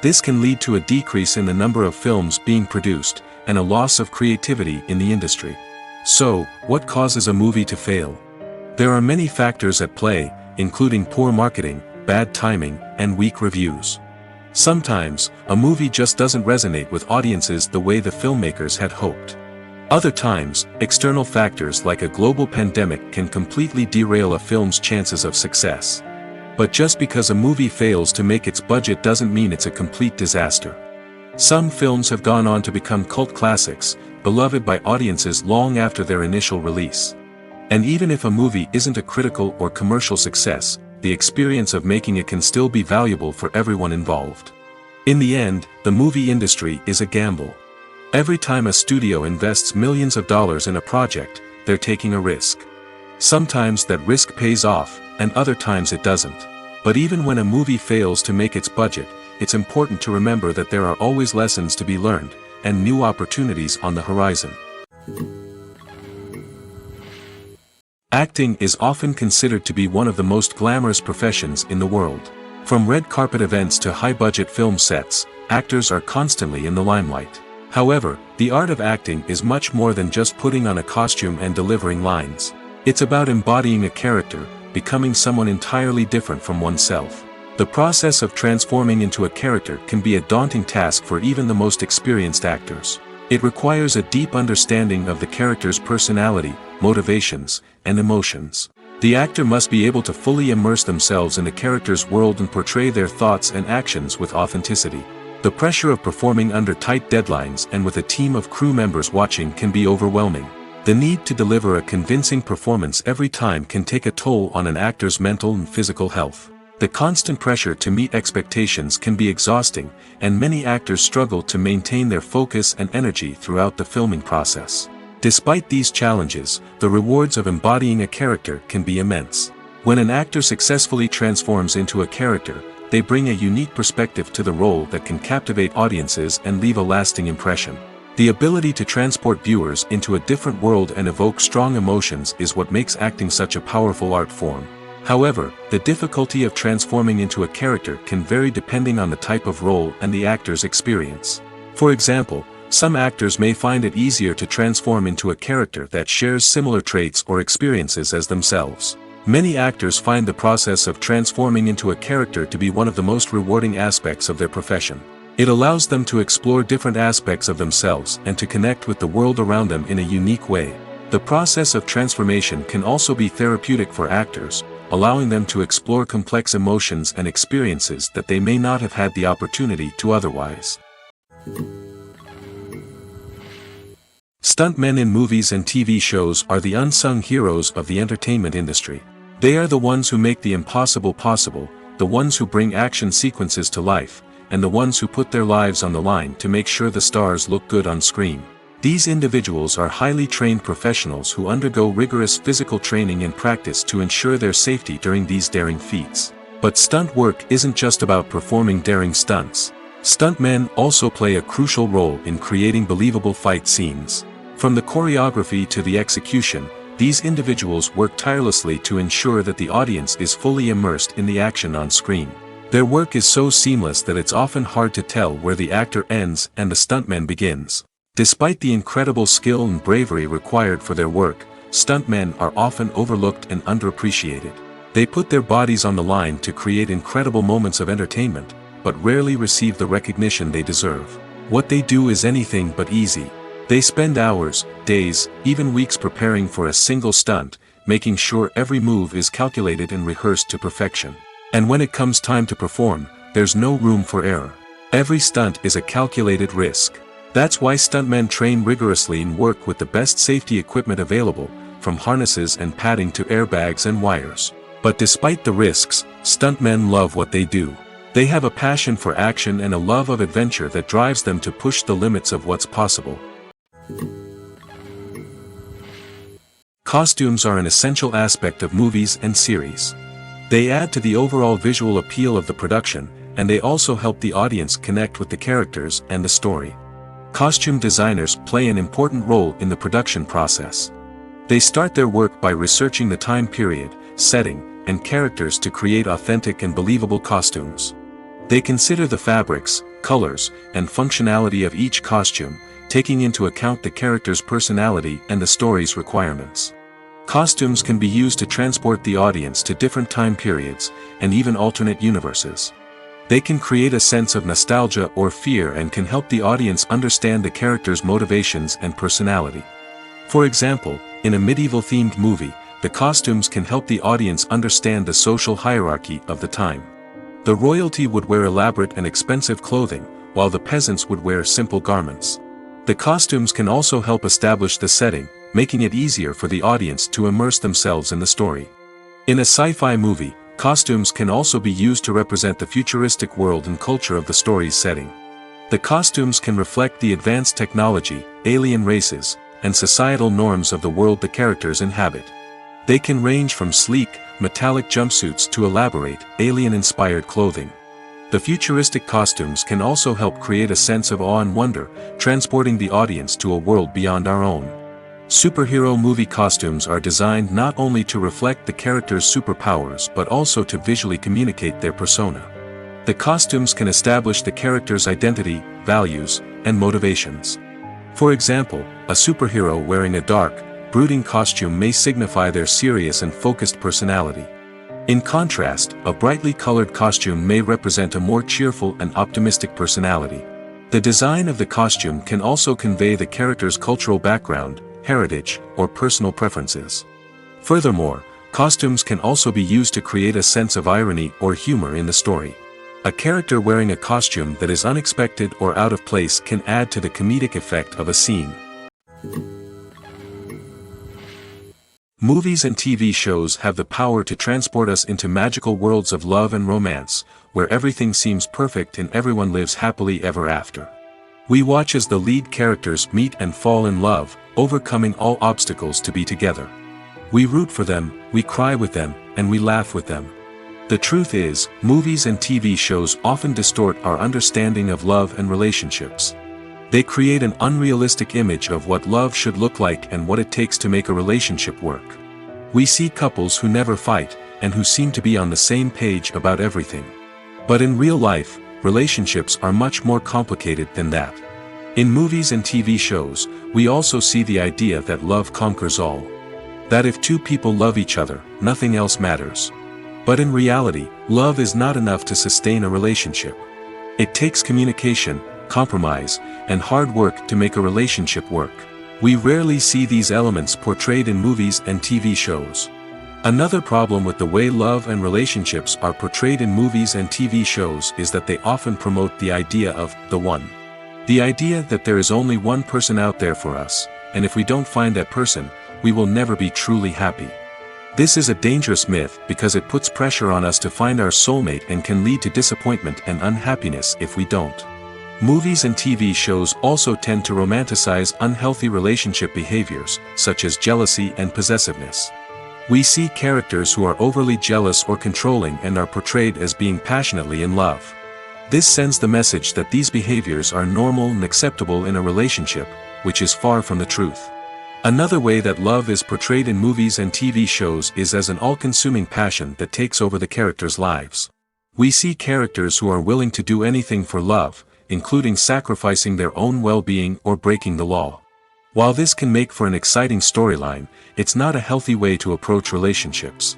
This can lead to a decrease in the number of films being produced, and a loss of creativity in the industry. So, what causes a movie to fail? There are many factors at play, including poor marketing, bad timing, and weak reviews. Sometimes, a movie just doesn't resonate with audiences the way the filmmakers had hoped. Other times, external factors like a global pandemic can completely derail a film's chances of success. But just because a movie fails to make its budget doesn't mean it's a complete disaster. Some films have gone on to become cult classics, beloved by audiences long after their initial release. And even if a movie isn't a critical or commercial success, the experience of making it can still be valuable for everyone involved. In the end, the movie industry is a gamble. Every time a studio invests millions of dollars in a project, they're taking a risk. Sometimes that risk pays off, and other times it doesn't. But even when a movie fails to make its budget, it's important to remember that there are always lessons to be learned, and new opportunities on the horizon. Acting is often considered to be one of the most glamorous professions in the world. From red carpet events to high-budget film sets, actors are constantly in the limelight. However, the art of acting is much more than just putting on a costume and delivering lines. It's about embodying a character, becoming someone entirely different from oneself. The process of transforming into a character can be a daunting task for even the most experienced actors. It requires a deep understanding of the character's personality, motivations, and emotions. The actor must be able to fully immerse themselves in the character's world and portray their thoughts and actions with authenticity. The pressure of performing under tight deadlines and with a team of crew members watching can be overwhelming. The need to deliver a convincing performance every time can take a toll on an actor's mental and physical health. The constant pressure to meet expectations can be exhausting, and many actors struggle to maintain their focus and energy throughout the filming process. Despite these challenges, the rewards of embodying a character can be immense. When an actor successfully transforms into a character, they bring a unique perspective to the role that can captivate audiences and leave a lasting impression. The ability to transport viewers into a different world and evoke strong emotions is what makes acting such a powerful art form. However, the difficulty of transforming into a character can vary depending on the type of role and the actor's experience. For example, some actors may find it easier to transform into a character that shares similar traits or experiences as themselves. Many actors find the process of transforming into a character to be one of the most rewarding aspects of their profession. It allows them to explore different aspects of themselves and to connect with the world around them in a unique way. The process of transformation can also be therapeutic for actors, allowing them to explore complex emotions and experiences that they may not have had the opportunity to otherwise. Stuntmen in movies and TV shows are the unsung heroes of the entertainment industry. They are the ones who make the impossible possible, the ones who bring action sequences to life, and the ones who put their lives on the line to make sure the stars look good on screen. These individuals are highly trained professionals who undergo rigorous physical training and practice to ensure their safety during these daring feats. But stunt work isn't just about performing daring stunts. Stuntmen also play a crucial role in creating believable fight scenes. From the choreography to the execution, these individuals work tirelessly to ensure that the audience is fully immersed in the action on screen. Their work is so seamless that it's often hard to tell where the actor ends and the stuntman begins. Despite the incredible skill and bravery required for their work, stuntmen are often overlooked and underappreciated. They put their bodies on the line to create incredible moments of entertainment, but rarely receive the recognition they deserve. What they do is anything but easy. They spend hours, days, even weeks preparing for a single stunt, making sure every move is calculated and rehearsed to perfection. And when it comes time to perform, there's no room for error. Every stunt is a calculated risk. That's why stuntmen train rigorously and work with the best safety equipment available, from harnesses and padding to airbags and wires. But despite the risks, stuntmen love what they do. They have a passion for action and a love of adventure that drives them to push the limits of what's possible. Costumes are an essential aspect of movies and series. They add to the overall visual appeal of the production, and they also help the audience connect with the characters and the story. Costume designers play an important role in the production process. They start their work by researching the time period, setting, and characters to create authentic and believable costumes. They consider the fabrics, colors, and functionality of each costume, taking into account the character's personality and the story's requirements. Costumes can be used to transport the audience to different time periods, and even alternate universes. They can create a sense of nostalgia or fear and can help the audience understand the character's motivations and personality. For example, in a medieval-themed movie, the costumes can help the audience understand the social hierarchy of the time. The royalty would wear elaborate and expensive clothing, while the peasants would wear simple garments. The costumes can also help establish the setting, making it easier for the audience to immerse themselves in the story. In a sci-fi movie, costumes can also be used to represent the futuristic world and culture of the story's setting. The costumes can reflect the advanced technology, alien races, and societal norms of the world the characters inhabit. They can range from sleek, metallic jumpsuits to elaborate, alien-inspired clothing. The futuristic costumes can also help create a sense of awe and wonder, transporting the audience to a world beyond our own. Superhero movie costumes are designed not only to reflect the character's superpowers but also to visually communicate their persona. The costumes can establish the character's identity, values, and motivations. For example, a superhero wearing a dark, brooding costume may signify their serious and focused personality. In contrast, a brightly colored costume may represent a more cheerful and optimistic personality. The design of the costume can also convey the character's cultural background, heritage, or personal preferences. Furthermore, costumes can also be used to create a sense of irony or humor in the story. A character wearing a costume that is unexpected or out of place can add to the comedic effect of a scene. Movies and TV shows have the power to transport us into magical worlds of love and romance, where everything seems perfect and everyone lives happily ever after. We watch as the lead characters meet and fall in love, overcoming all obstacles to be together. We root for them, we cry with them, and we laugh with them. The truth is, movies and TV shows often distort our understanding of love and relationships. They create an unrealistic image of what love should look like and what it takes to make a relationship work. We see couples who never fight, and who seem to be on the same page about everything. But in real life, relationships are much more complicated than that. In movies and TV shows, we also see the idea that love conquers all. That if two people love each other, nothing else matters. But in reality, love is not enough to sustain a relationship. It takes communication, compromise, and hard work to make a relationship work. We rarely see these elements portrayed in movies and TV shows. Another problem with the way love and relationships are portrayed in movies and TV shows is that they often promote the idea of the one. The idea that there is only one person out there for us, and if we don't find that person, we will never be truly happy. This is a dangerous myth because it puts pressure on us to find our soulmate and can lead to disappointment and unhappiness if we don't. Movies and TV shows also tend to romanticize unhealthy relationship behaviors, such as jealousy and possessiveness. We see characters who are overly jealous or controlling and are portrayed as being passionately in love. This sends the message that these behaviors are normal and acceptable in a relationship, which is far from the truth. Another way that love is portrayed in movies and TV shows is as an all-consuming passion that takes over the characters' lives. We see characters who are willing to do anything for love, including sacrificing their own well-being or breaking the law. While this can make for an exciting storyline, it's not a healthy way to approach relationships.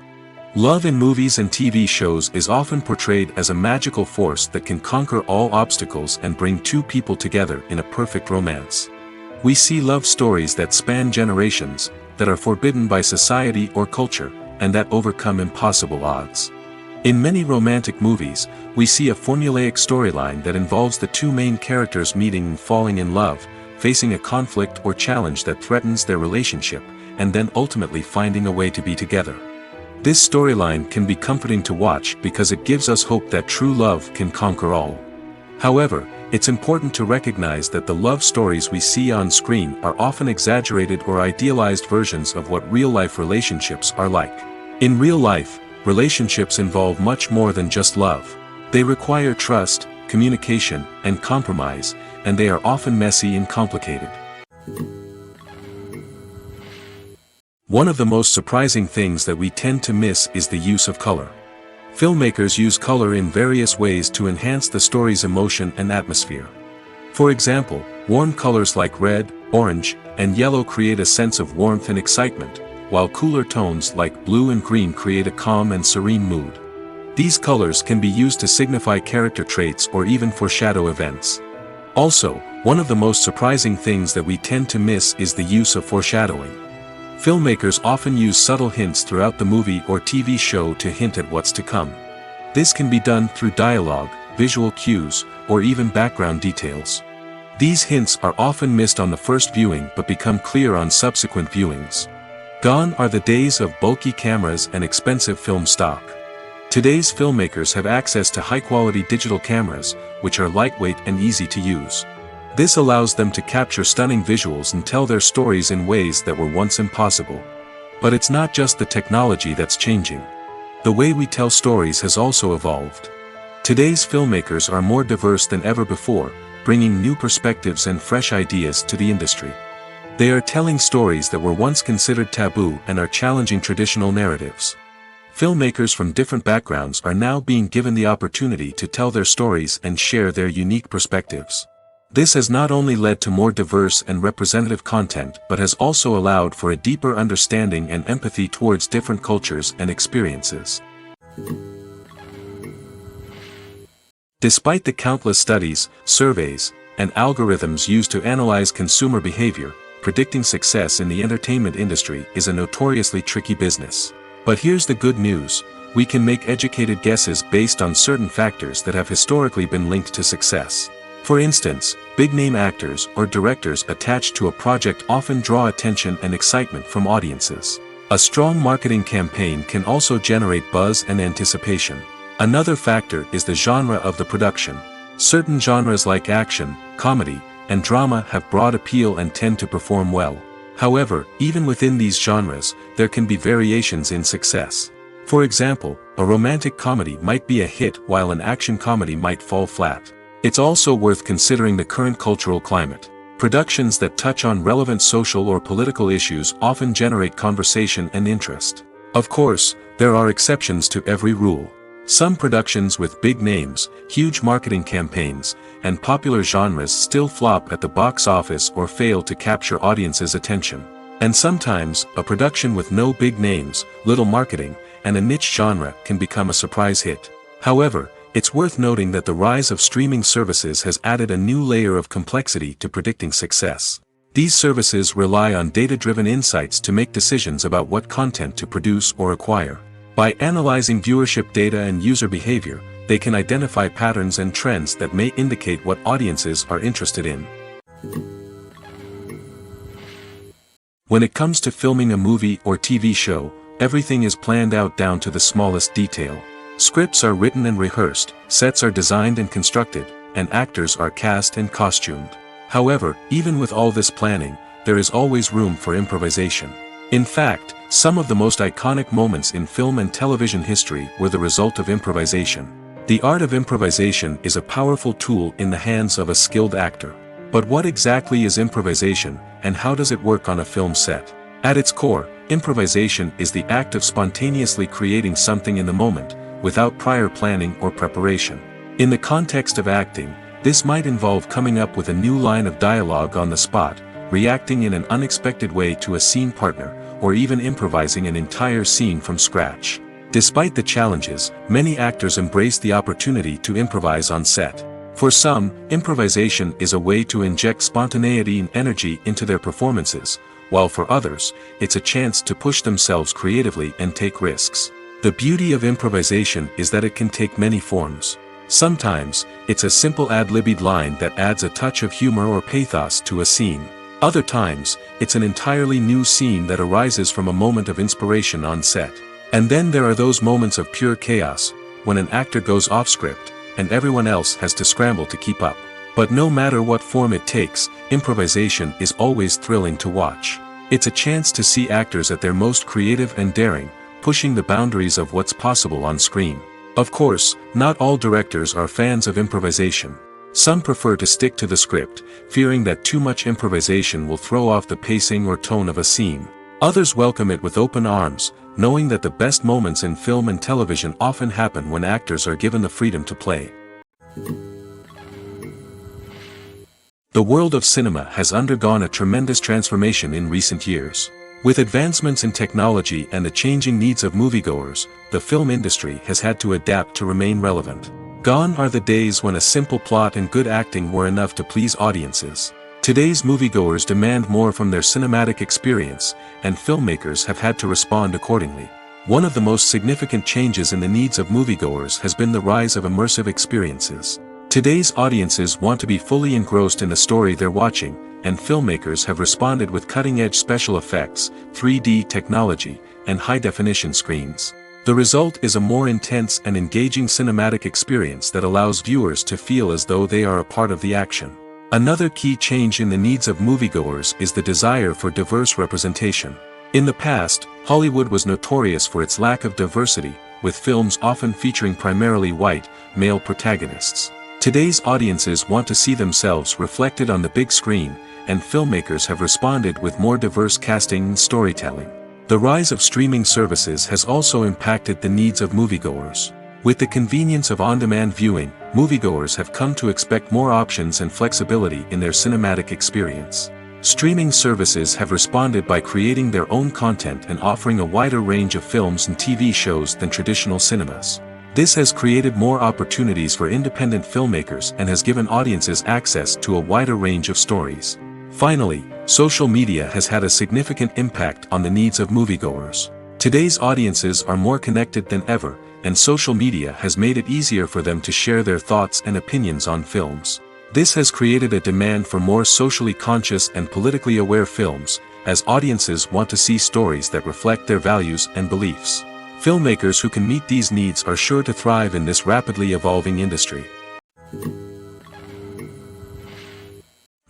Love in movies and TV shows is often portrayed as a magical force that can conquer all obstacles and bring two people together in a perfect romance. We see love stories that span generations, that are forbidden by society or culture, and that overcome impossible odds. In many romantic movies, we see a formulaic storyline that involves the two main characters meeting and falling in love, facing a conflict or challenge that threatens their relationship, and then ultimately finding a way to be together. This storyline can be comforting to watch because it gives us hope that true love can conquer all. However, it's important to recognize that the love stories we see on screen are often exaggerated or idealized versions of what real-life relationships are like. In real life, relationships involve much more than just love. They require trust, communication, and compromise, and they are often messy and complicated. One of the most surprising things that we tend to miss is the use of color. Filmmakers use color in various ways to enhance the story's emotion and atmosphere. For example, warm colors like red, orange, and yellow create a sense of warmth and excitement, while cooler tones like blue and green create a calm and serene mood. These colors can be used to signify character traits or even foreshadow events. Also, one of the most surprising things that we tend to miss is the use of foreshadowing. Filmmakers often use subtle hints throughout the movie or TV show to hint at what's to come. This can be done through dialogue, visual cues, or even background details. These hints are often missed on the first viewing but become clear on subsequent viewings. Gone are the days of bulky cameras and expensive film stock. Today's filmmakers have access to high-quality digital cameras, which are lightweight and easy to use. This allows them to capture stunning visuals and tell their stories in ways that were once impossible. But it's not just the technology that's changing. The way we tell stories has also evolved. Today's filmmakers are more diverse than ever before, bringing new perspectives and fresh ideas to the industry. They are telling stories that were once considered taboo and are challenging traditional narratives. Filmmakers from different backgrounds are now being given the opportunity to tell their stories and share their unique perspectives. This has not only led to more diverse and representative content but has also allowed for a deeper understanding and empathy towards different cultures and experiences. Despite the countless studies, surveys, and algorithms used to analyze consumer behavior, predicting success in the entertainment industry is a notoriously tricky business. But here's the good news: we can make educated guesses based on certain factors that have historically been linked to success. For instance, big-name actors or directors attached to a project often draw attention and excitement from audiences. A strong marketing campaign can also generate buzz and anticipation. Another factor is the genre of the production. Certain genres like action, comedy, and drama have broad appeal and tend to perform well. However, even within these genres, there can be variations in success. For example, a romantic comedy might be a hit while an action comedy might fall flat. It's also worth considering the current cultural climate. Productions that touch on relevant social or political issues often generate conversation and interest. Of course, there are exceptions to every rule. Some productions with big names, huge marketing campaigns, and popular genres still flop at the box office or fail to capture audiences' attention. And sometimes, a production with no big names, little marketing, and a niche genre can become a surprise hit. However, it's worth noting that the rise of streaming services has added a new layer of complexity to predicting success. These services rely on data-driven insights to make decisions about what content to produce or acquire. By analyzing viewership data and user behavior, they can identify patterns and trends that may indicate what audiences are interested in. When it comes to filming a movie or TV show, everything is planned out down to the smallest detail. Scripts are written and rehearsed, sets are designed and constructed, and actors are cast and costumed. However, even with all this planning, there is always room for improvisation. In fact, some of the most iconic moments in film and television history were the result of improvisation. The art of improvisation is a powerful tool in the hands of a skilled actor. But what exactly is improvisation, and how does it work on a film set? At its core, improvisation is the act of spontaneously creating something in the moment, without prior planning or preparation. In the context of acting, this might involve coming up with a new line of dialogue on the spot, reacting in an unexpected way to a scene partner, or even improvising an entire scene from scratch. Despite the challenges, many actors embrace the opportunity to improvise on set. For some, improvisation is a way to inject spontaneity and energy into their performances, while for others, it's a chance to push themselves creatively and take risks. The beauty of improvisation is that it can take many forms. Sometimes, it's a simple ad-libbed line that adds a touch of humor or pathos to a scene. Other times, it's an entirely new scene that arises from a moment of inspiration on set. And then there are those moments of pure chaos, when an actor goes off script, and everyone else has to scramble to keep up. But no matter what form it takes, improvisation is always thrilling to watch. It's a chance to see actors at their most creative and daring, pushing the boundaries of what's possible on screen. Of course, not all directors are fans of improvisation. Some prefer to stick to the script, fearing that too much improvisation will throw off the pacing or tone of a scene. Others welcome it with open arms, knowing that the best moments in film and television often happen when actors are given the freedom to play. The world of cinema has undergone a tremendous transformation in recent years. With advancements in technology and the changing needs of moviegoers, the film industry has had to adapt to remain relevant. Gone are the days when a simple plot and good acting were enough to please audiences. Today's moviegoers demand more from their cinematic experience, and filmmakers have had to respond accordingly. One of the most significant changes in the needs of moviegoers has been the rise of immersive experiences. Today's audiences want to be fully engrossed in the story they're watching, and filmmakers have responded with cutting-edge special effects, 3D technology, and high-definition screens. The result is a more intense and engaging cinematic experience that allows viewers to feel as though they are a part of the action. Another key change in the needs of moviegoers is the desire for diverse representation. In the past, Hollywood was notorious for its lack of diversity, with films often featuring primarily white, male protagonists. Today's audiences want to see themselves reflected on the big screen, and filmmakers have responded with more diverse casting and storytelling. The rise of streaming services has also impacted the needs of moviegoers. With the convenience of on-demand viewing, moviegoers have come to expect more options and flexibility in their cinematic experience. Streaming services have responded by creating their own content and offering a wider range of films and TV shows than traditional cinemas. This has created more opportunities for independent filmmakers and has given audiences access to a wider range of stories. Finally, social media has had a significant impact on the needs of moviegoers. Today's audiences are more connected than ever, and social media has made it easier for them to share their thoughts and opinions on films. This has created a demand for more socially conscious and politically aware films, as audiences want to see stories that reflect their values and beliefs. Filmmakers who can meet these needs are sure to thrive in this rapidly evolving industry.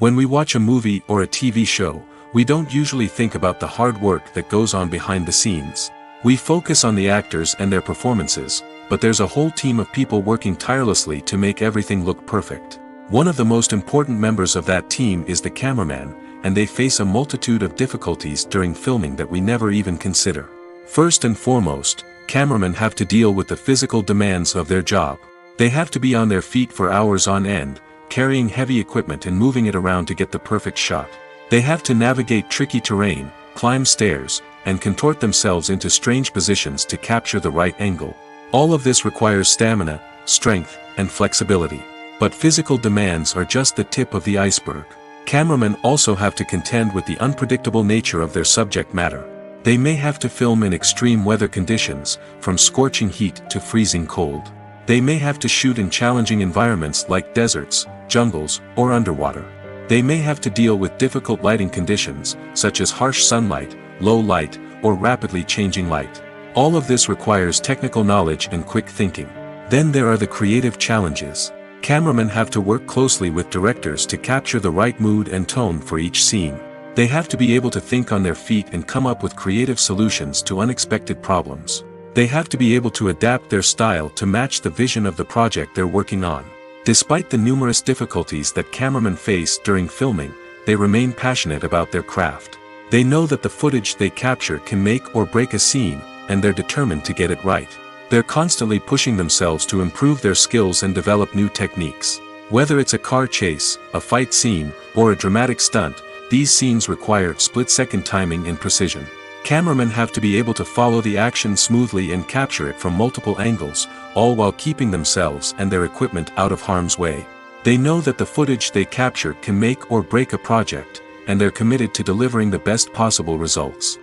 When we watch a movie or a TV show, we don't usually think about the hard work that goes on behind the scenes. We focus on the actors and their performances, but there's a whole team of people working tirelessly to make everything look perfect. One of the most important members of that team is the cameraman, and they face a multitude of difficulties during filming that we never even consider. First and foremost, cameramen have to deal with the physical demands of their job. They have to be on their feet for hours on end, carrying heavy equipment and moving it around to get the perfect shot. They have to navigate tricky terrain, climb stairs, and contort themselves into strange positions to capture the right angle. All of this requires stamina, strength, and flexibility. But physical demands are just the tip of the iceberg. Cameramen also have to contend with the unpredictable nature of their subject matter. They may have to film in extreme weather conditions, from scorching heat to freezing cold. They may have to shoot in challenging environments like deserts, jungles, or underwater. They may have to deal with difficult lighting conditions, such as harsh sunlight, low light, or rapidly changing light. All of this requires technical knowledge and quick thinking. Then there are the creative challenges. Cameramen have to work closely with directors to capture the right mood and tone for each scene. They have to be able to think on their feet and come up with creative solutions to unexpected problems. They have to be able to adapt their style to match the vision of the project they're working on. Despite the numerous difficulties that cameramen face during filming, they remain passionate about their craft. They know that the footage they capture can make or break a scene, and they're determined to get it right. They're constantly pushing themselves to improve their skills and develop new techniques. Whether it's a car chase, a fight scene, or a dramatic stunt, these scenes require split-second timing and precision. Cameramen have to be able to follow the action smoothly and capture it from multiple angles, all while keeping themselves and their equipment out of harm's way. They know that the footage they capture can make or break a project, and they're committed to delivering the best possible results.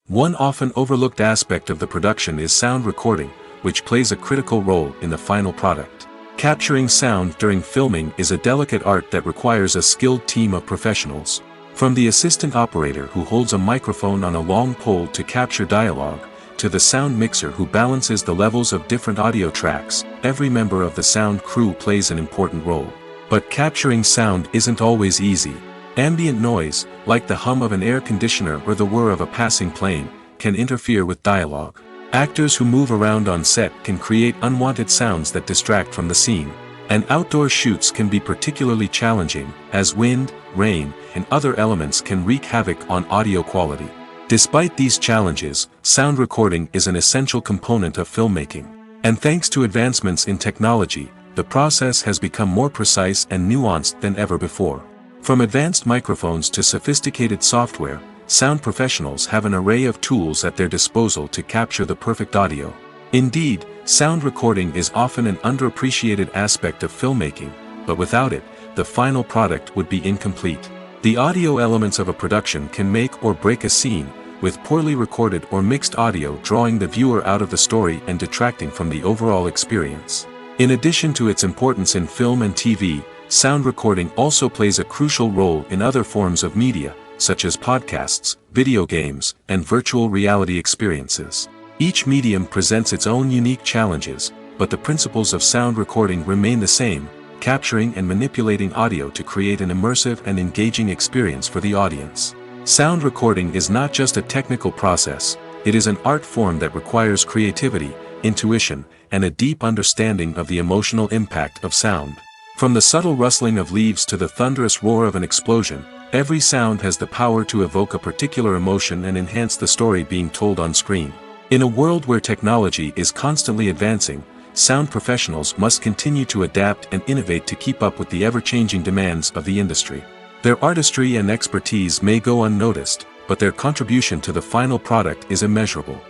One often overlooked aspect of the production is sound recording, which plays a critical role in the final product. Capturing sound during filming is a delicate art that requires a skilled team of professionals. From the assistant operator who holds a microphone on a long pole to capture dialogue, to the sound mixer who balances the levels of different audio tracks, every member of the sound crew plays an important role. But capturing sound isn't always easy. Ambient noise, like the hum of an air conditioner or the whir of a passing plane, can interfere with dialogue. Actors who move around on set can create unwanted sounds that distract from the scene. And outdoor shoots can be particularly challenging, as wind, rain, and other elements can wreak havoc on audio quality. Despite these challenges, sound recording is an essential component of filmmaking. And thanks to advancements in technology, the process has become more precise and nuanced than ever before. From advanced microphones to sophisticated software, sound professionals have an array of tools at their disposal to capture the perfect audio. Indeed, sound recording is often an underappreciated aspect of filmmaking, but without it, the final product would be incomplete. The audio elements of a production can make or break a scene, with poorly recorded or mixed audio drawing the viewer out of the story and detracting from the overall experience. In addition to its importance in film and TV, sound recording also plays a crucial role in other forms of media, such as podcasts, video games, and virtual reality experiences. Each medium presents its own unique challenges, but the principles of sound recording remain the same, capturing and manipulating audio to create an immersive and engaging experience for the audience. Sound recording is not just a technical process, it is an art form that requires creativity, intuition, and a deep understanding of the emotional impact of sound. From the subtle rustling of leaves to the thunderous roar of an explosion, every sound has the power to evoke a particular emotion and enhance the story being told on screen. In a world where technology is constantly advancing, sound professionals must continue to adapt and innovate to keep up with the ever-changing demands of the industry. Their artistry and expertise may go unnoticed, but their contribution to the final product is immeasurable.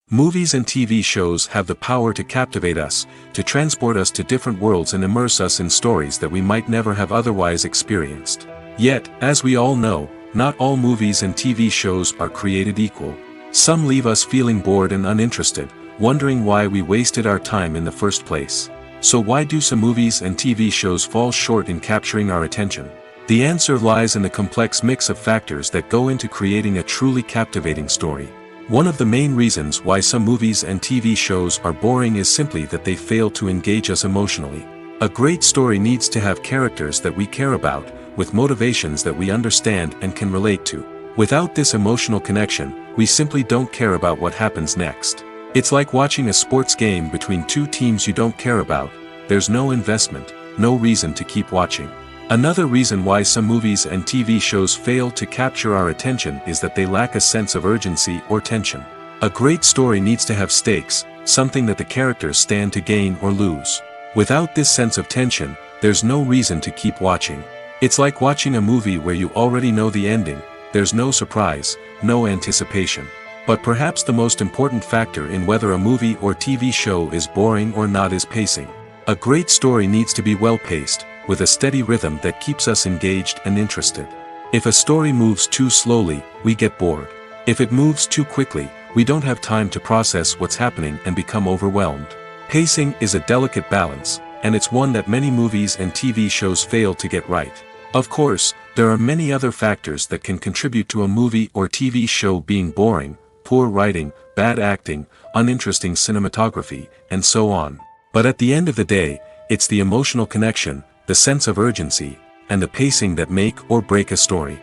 Movies and TV shows have the power to captivate us, to transport us to different worlds and immerse us in stories that we might never have otherwise experienced. Yet, as we all know, not all movies and TV shows are created equal. Some leave us feeling bored and uninterested, wondering why we wasted our time in the first place. So why do some movies and TV shows fall short in capturing our attention? The answer lies in the complex mix of factors that go into creating a truly captivating story. One of the main reasons why some movies and TV shows are boring is simply that they fail to engage us emotionally. A great story needs to have characters that we care about, with motivations that we understand and can relate to. Without this emotional connection, we simply don't care about what happens next. It's like watching a sports game between two teams you don't care about. There's no investment, no reason to keep watching. Another reason why some movies and TV shows fail to capture our attention is that they lack a sense of urgency or tension. A great story needs to have stakes, something that the characters stand to gain or lose. Without this sense of tension, there's no reason to keep watching. It's like watching a movie where you already know the ending. There's no surprise, no anticipation. But perhaps the most important factor in whether a movie or TV show is boring or not is pacing. A great story needs to be well-paced, with a steady rhythm that keeps us engaged and interested. If a story moves too slowly, we get bored. If it moves too quickly, we don't have time to process what's happening and become overwhelmed. Pacing is a delicate balance, and it's one that many movies and TV shows fail to get right. Of course, there are many other factors that can contribute to a movie or TV show being boring: poor writing, bad acting, uninteresting cinematography, and so on. But at the end of the day, it's the emotional connection, the sense of urgency, and the pacing that make or break a story.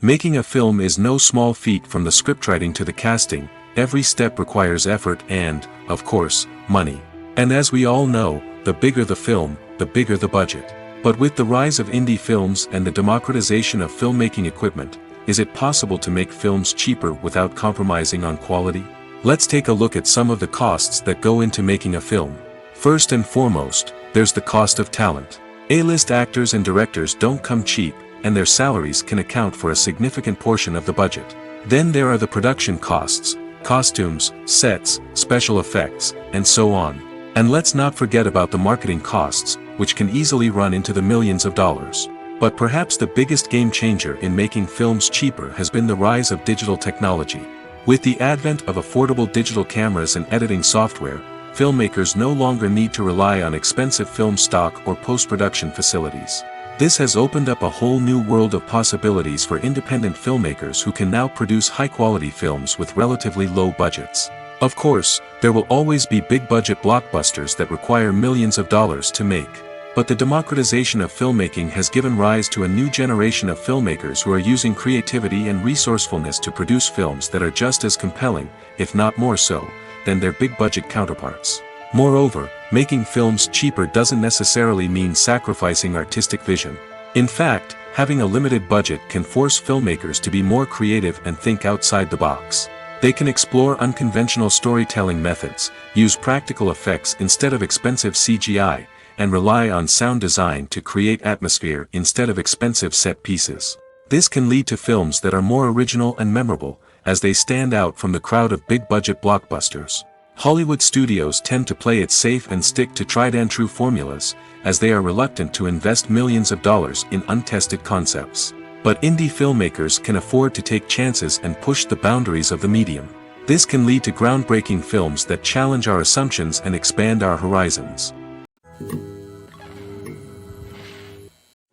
Making a film is no small feat. From the scriptwriting to the casting, every step requires effort and, of course, money. And as we all know, the bigger the film, the bigger the budget. But with the rise of indie films and the democratization of filmmaking equipment, is it possible to make films cheaper without compromising on quality? Let's take a look at some of the costs that go into making a film. First and foremost, there's the cost of talent. A-list actors and directors don't come cheap, and their salaries can account for a significant portion of the budget. Then there are the production costs: costumes, sets, special effects, and so on. And let's not forget about the marketing costs, which can easily run into the millions of dollars. But perhaps the biggest game changer in making films cheaper has been the rise of digital technology. With the advent of affordable digital cameras and editing software, filmmakers no longer need to rely on expensive film stock or post-production facilities. This has opened up a whole new world of possibilities for independent filmmakers who can now produce high-quality films with relatively low budgets. Of course, there will always be big-budget blockbusters that require millions of dollars to make. But the democratization of filmmaking has given rise to a new generation of filmmakers who are using creativity and resourcefulness to produce films that are just as compelling, if not more so, than their big-budget counterparts. Moreover, making films cheaper doesn't necessarily mean sacrificing artistic vision. In fact, having a limited budget can force filmmakers to be more creative and think outside the box. They can explore unconventional storytelling methods, use practical effects instead of expensive CGI, and rely on sound design to create atmosphere instead of expensive set pieces. This can lead to films that are more original and memorable, as they stand out from the crowd of big-budget blockbusters. Hollywood studios tend to play it safe and stick to tried-and-true formulas, as they are reluctant to invest millions of dollars in untested concepts. But indie filmmakers can afford to take chances and push the boundaries of the medium. This can lead to groundbreaking films that challenge our assumptions and expand our horizons.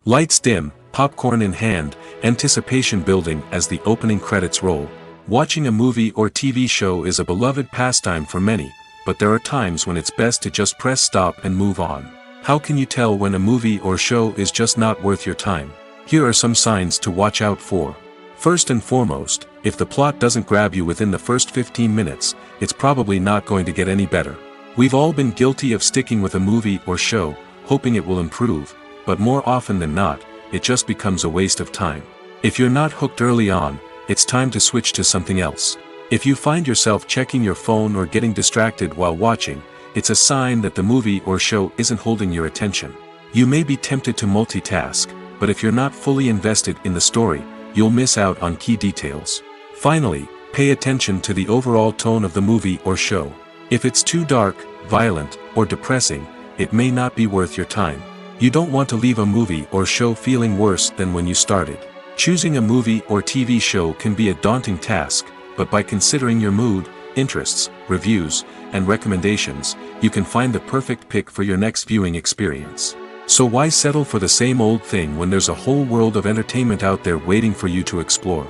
Lights dim, popcorn in hand, anticipation building as the opening credits roll. Watching a movie or TV show is a beloved pastime for many, but there are times when it's best to just press stop and move on. How can you tell when a movie or show is just not worth your time? Here are some signs to watch out for. First and foremost, if the plot doesn't grab you within the first 15 minutes, it's probably not going to get any better. We've all been guilty of sticking with a movie or show, hoping it will improve, but more often than not, it just becomes a waste of time. If you're not hooked early on, it's time to switch to something else. If you find yourself checking your phone or getting distracted while watching, it's a sign that the movie or show isn't holding your attention. You may be tempted to multitask, but if you're not fully invested in the story, you'll miss out on key details. Finally, pay attention to the overall tone of the movie or show. If it's too dark, violent, or depressing, it may not be worth your time. You don't want to leave a movie or show feeling worse than when you started. Choosing a movie or TV show can be a daunting task, but by considering your mood, interests, reviews, and recommendations, you can find the perfect pick for your next viewing experience. So why settle for the same old thing when there's a whole world of entertainment out there waiting for you to explore?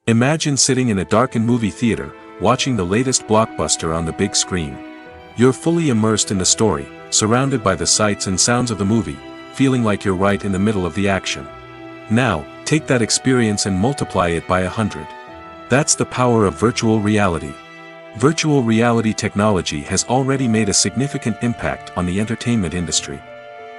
Imagine sitting in a darkened movie theater, watching the latest blockbuster on the big screen. You're fully immersed in the story, surrounded by the sights and sounds of the movie, feeling like you're right in the middle of the action. Now, take that experience and multiply it by 100. That's the power of virtual reality. Virtual reality technology has already made a significant impact on the entertainment industry.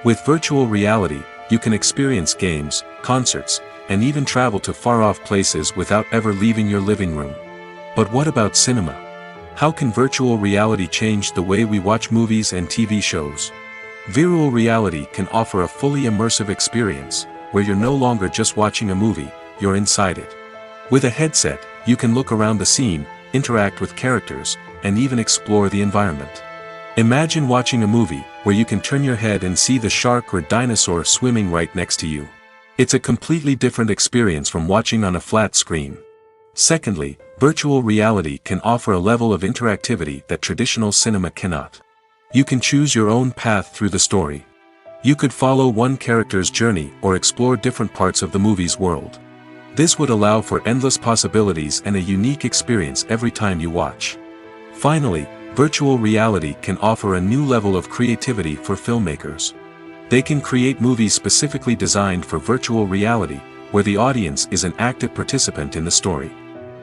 With virtual reality, you can experience games, concerts, and even travel to far-off places without ever leaving your living room. But what about cinema? How can virtual reality change the way we watch movies and TV shows? Virtual reality can offer a fully immersive experience, where you're no longer just watching a movie, you're inside it. With a headset, you can look around the scene, interact with characters, and even explore the environment. Imagine watching a movie, where you can turn your head and see the shark or dinosaur swimming right next to you. It's a completely different experience from watching on a flat screen. Secondly, virtual reality can offer a level of interactivity that traditional cinema cannot. You can choose your own path through the story. You could follow one character's journey or explore different parts of the movie's world. This would allow for endless possibilities and a unique experience every time you watch. Finally, virtual reality can offer a new level of creativity for filmmakers. They can create movies specifically designed for virtual reality, where the audience is an active participant in the story.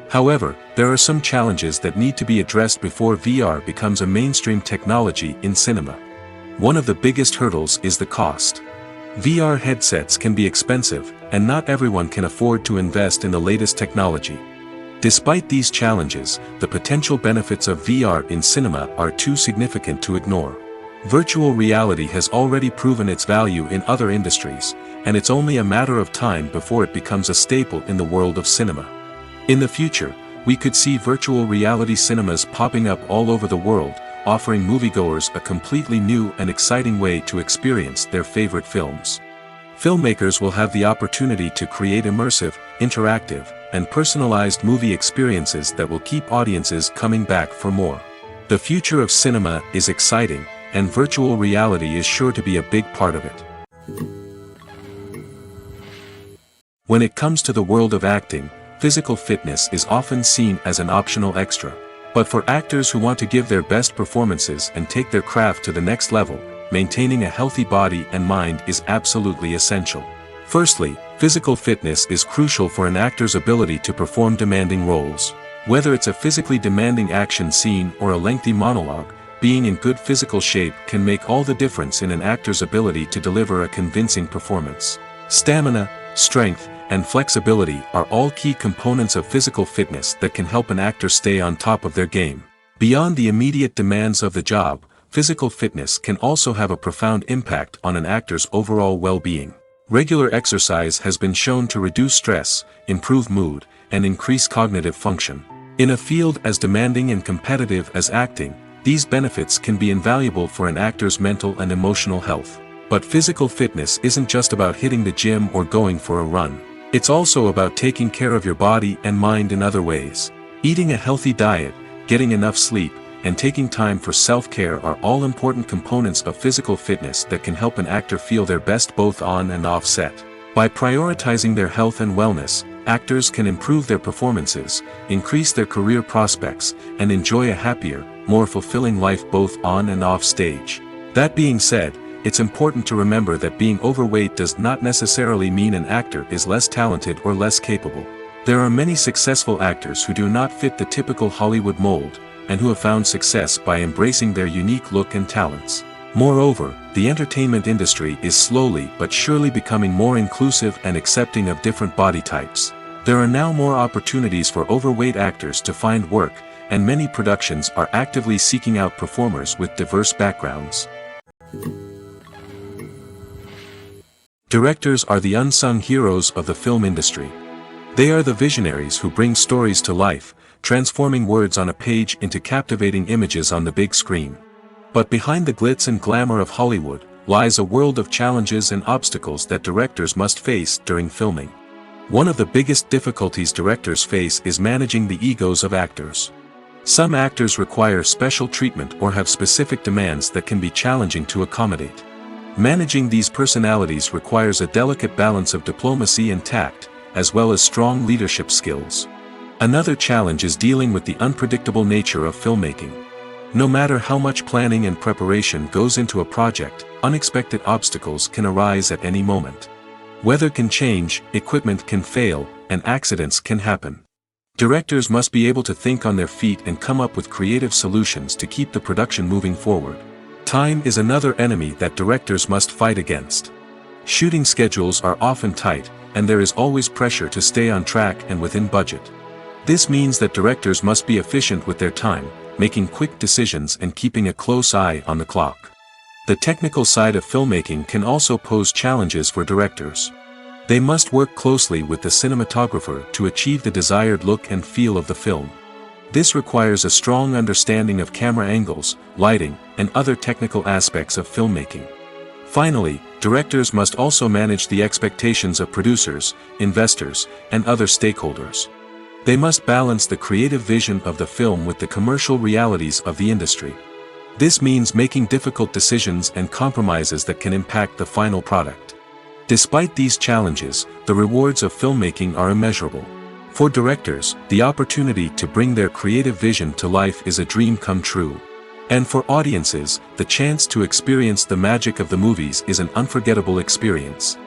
However, there are some challenges that need to be addressed before VR becomes a mainstream technology in cinema. One of the biggest hurdles is the cost. VR headsets can be expensive, and not everyone can afford to invest in the latest technology. Despite these challenges, the potential benefits of VR in cinema are too significant to ignore. Virtual reality has already proven its value in other industries, and it's only a matter of time before it becomes a staple in the world of cinema. In the future, we could see virtual reality cinemas popping up all over the world, offering moviegoers a completely new and exciting way to experience their favorite films. Filmmakers will have the opportunity to create immersive, interactive, and personalized movie experiences that will keep audiences coming back for more. The future of cinema is exciting, and virtual reality is sure to be a big part of it. When it comes to the world of acting, physical fitness is often seen as an optional extra. But for actors who want to give their best performances and take their craft to the next level, maintaining a healthy body and mind is absolutely essential. Firstly, physical fitness is crucial for an actor's ability to perform demanding roles. Whether it's a physically demanding action scene or a lengthy monologue, being in good physical shape can make all the difference in an actor's ability to deliver a convincing performance. Stamina, strength, and flexibility are all key components of physical fitness that can help an actor stay on top of their game. Beyond the immediate demands of the job, physical fitness can also have a profound impact on an actor's overall well-being. Regular exercise has been shown to reduce stress, improve mood, and increase cognitive function. In a field as demanding and competitive as acting, these benefits can be invaluable for an actor's mental and emotional health. But physical fitness isn't just about hitting the gym or going for a run. It's also about taking care of your body and mind in other ways. Eating a healthy diet, getting enough sleep, and taking time for self-care are all important components of physical fitness that can help an actor feel their best both on and off set. By prioritizing their health and wellness, actors can improve their performances, increase their career prospects, and enjoy a happier, more fulfilling life both on and off stage. That being said, it's important to remember that being overweight does not necessarily mean an actor is less talented or less capable. There are many successful actors who do not fit the typical Hollywood mold, and who have found success by embracing their unique look and talents. Moreover, the entertainment industry is slowly but surely becoming more inclusive and accepting of different body types. There are now more opportunities for overweight actors to find work, and many productions are actively seeking out performers with diverse backgrounds. Directors are the unsung heroes of the film industry. They are the visionaries who bring stories to life, transforming words on a page into captivating images on the big screen. But behind the glitz and glamour of Hollywood, lies a world of challenges and obstacles that directors must face during filming. One of the biggest difficulties directors face is managing the egos of actors. Some actors require special treatment or have specific demands that can be challenging to accommodate. Managing these personalities requires a delicate balance of diplomacy and tact, as well as strong leadership skills. Another challenge is dealing with the unpredictable nature of filmmaking. No matter how much planning and preparation goes into a project, unexpected obstacles can arise at any moment. Weather can change, equipment can fail, and accidents can happen. Directors must be able to think on their feet and come up with creative solutions to keep the production moving forward. Time is another enemy that directors must fight against. Shooting schedules are often tight, and there is always pressure to stay on track and within budget. This means that directors must be efficient with their time, making quick decisions and keeping a close eye on the clock. The technical side of filmmaking can also pose challenges for directors. They must work closely with the cinematographer to achieve the desired look and feel of the film. This requires a strong understanding of camera angles, lighting, and other technical aspects of filmmaking. Finally, directors must also manage the expectations of producers, investors, and other stakeholders. They must balance the creative vision of the film with the commercial realities of the industry. This means making difficult decisions and compromises that can impact the final product. Despite these challenges, the rewards of filmmaking are immeasurable. For directors, the opportunity to bring their creative vision to life is a dream come true. And for audiences, the chance to experience the magic of the movies is an unforgettable experience.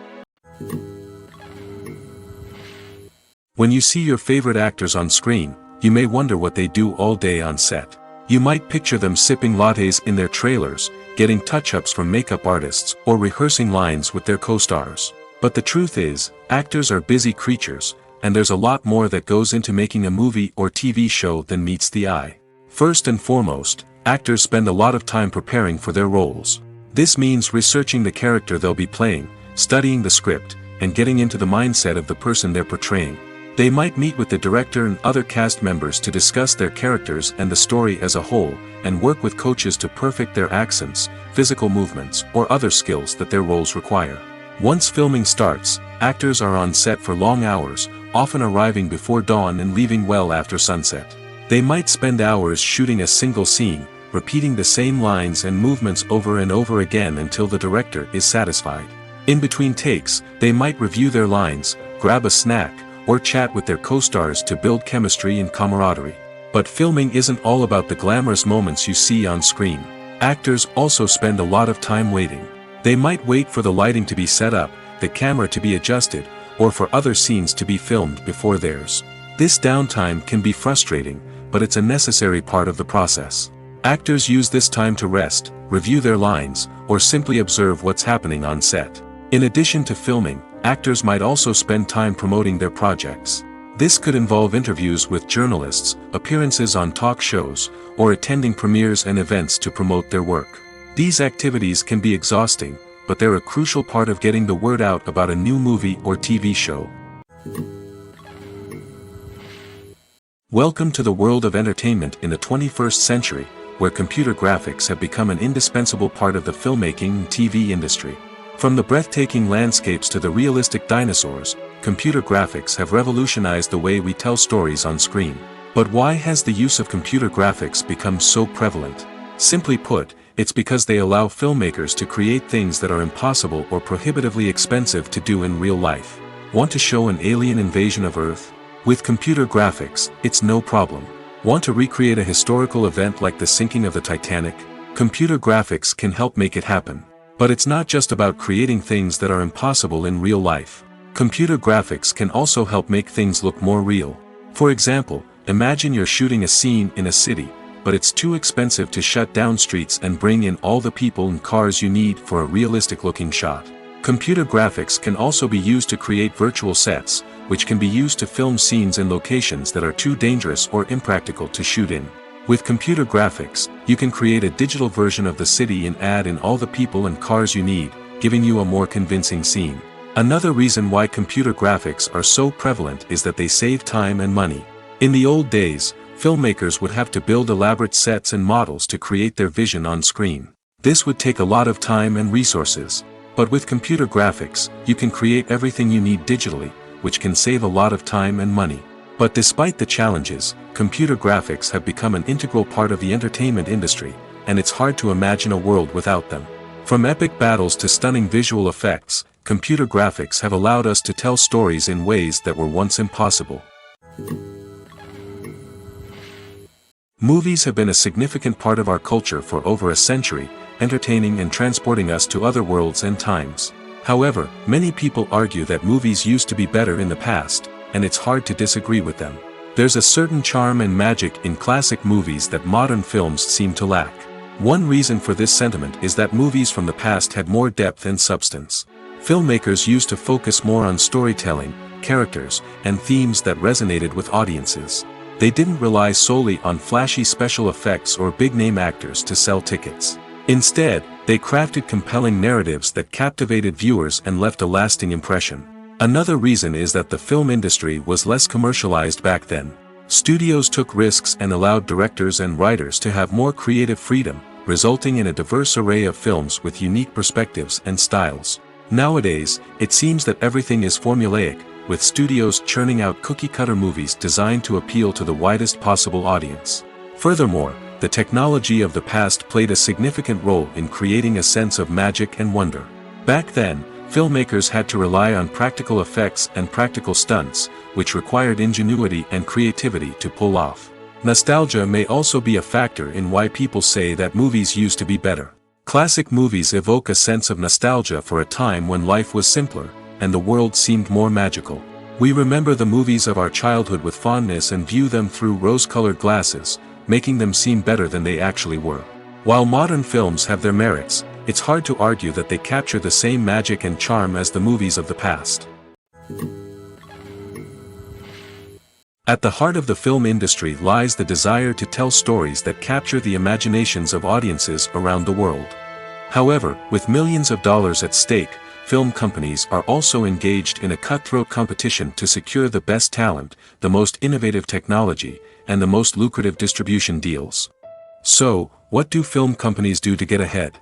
When you see your favorite actors on screen, you may wonder what they do all day on set. You might picture them sipping lattes in their trailers, getting touch-ups from makeup artists, or rehearsing lines with their co-stars. But the truth is, actors are busy creatures, and there's a lot more that goes into making a movie or TV show than meets the eye. First and foremost, actors spend a lot of time preparing for their roles. This means researching the character they'll be playing, studying the script, and getting into the mindset of the person they're portraying. They might meet with the director and other cast members to discuss their characters and the story as a whole, and work with coaches to perfect their accents, physical movements, or other skills that their roles require. Once filming starts, actors are on set for long hours, often arriving before dawn and leaving well after sunset. They might spend hours shooting a single scene, repeating the same lines and movements over and over again until the director is satisfied. In between takes, they might review their lines, grab a snack, or chat with their co-stars to build chemistry and camaraderie. But filming isn't all about the glamorous moments you see on screen. Actors also spend a lot of time waiting. They might wait for the lighting to be set up, the camera to be adjusted, or for other scenes to be filmed before theirs. This downtime can be frustrating, but it's a necessary part of the process. Actors use this time to rest, review their lines, or simply observe what's happening on set. In addition to filming, actors might also spend time promoting their projects. This could involve interviews with journalists, appearances on talk shows, or attending premieres and events to promote their work. These activities can be exhausting, but they're a crucial part of getting the word out about a new movie or TV show. Welcome to the world of entertainment in the 21st century, where computer graphics have become an indispensable part of the filmmaking and TV industry. From the breathtaking landscapes to the realistic dinosaurs, computer graphics have revolutionized the way we tell stories on screen. But why has the use of computer graphics become so prevalent? Simply put, it's because they allow filmmakers to create things that are impossible or prohibitively expensive to do in real life. Want to show an alien invasion of Earth? With computer graphics, it's no problem. Want to recreate a historical event like the sinking of the Titanic? Computer graphics can help make it happen. But it's not just about creating things that are impossible in real life. Computer graphics can also help make things look more real. For example, imagine you're shooting a scene in a city, but it's too expensive to shut down streets and bring in all the people and cars you need for a realistic-looking shot. Computer graphics can also be used to create virtual sets, which can be used to film scenes in locations that are too dangerous or impractical to shoot in. With computer graphics, you can create a digital version of the city and add in all the people and cars you need, giving you a more convincing scene. Another reason why computer graphics are so prevalent is that they save time and money. In the old days, filmmakers would have to build elaborate sets and models to create their vision on screen. This would take a lot of time and resources. But with computer graphics, you can create everything you need digitally, which can save a lot of time and money. But despite the challenges, computer graphics have become an integral part of the entertainment industry, and it's hard to imagine a world without them. From epic battles to stunning visual effects, computer graphics have allowed us to tell stories in ways that were once impossible. Movies have been a significant part of our culture for over a century, entertaining and transporting us to other worlds and times. However, many people argue that movies used to be better in the past, and it's hard to disagree with them. There's a certain charm and magic in classic movies that modern films seem to lack. One reason for this sentiment is that movies from the past had more depth and substance. Filmmakers used to focus more on storytelling, characters, and themes that resonated with audiences. They didn't rely solely on flashy special effects or big-name actors to sell tickets. Instead, they crafted compelling narratives that captivated viewers and left a lasting impression. Another reason is that the film industry was less commercialized back then. Studios took risks and allowed directors and writers to have more creative freedom, resulting in a diverse array of films with unique perspectives and styles. Nowadays, it seems that everything is formulaic, with studios churning out cookie-cutter movies designed to appeal to the widest possible audience. Furthermore, the technology of the past played a significant role in creating a sense of magic and wonder. Back then, filmmakers had to rely on practical effects and practical stunts, which required ingenuity and creativity to pull off. Nostalgia may also be a factor in why people say that movies used to be better. Classic movies evoke a sense of nostalgia for a time when life was simpler, and the world seemed more magical. We remember the movies of our childhood with fondness and view them through rose-colored glasses, making them seem better than they actually were. While modern films have their merits, it's hard to argue that they capture the same magic and charm as the movies of the past. At the heart of the film industry lies the desire to tell stories that capture the imaginations of audiences around the world. However, with millions of dollars at stake, film companies are also engaged in a cutthroat competition to secure the best talent, the most innovative technology, and the most lucrative distribution deals. So, what do film companies do to get ahead?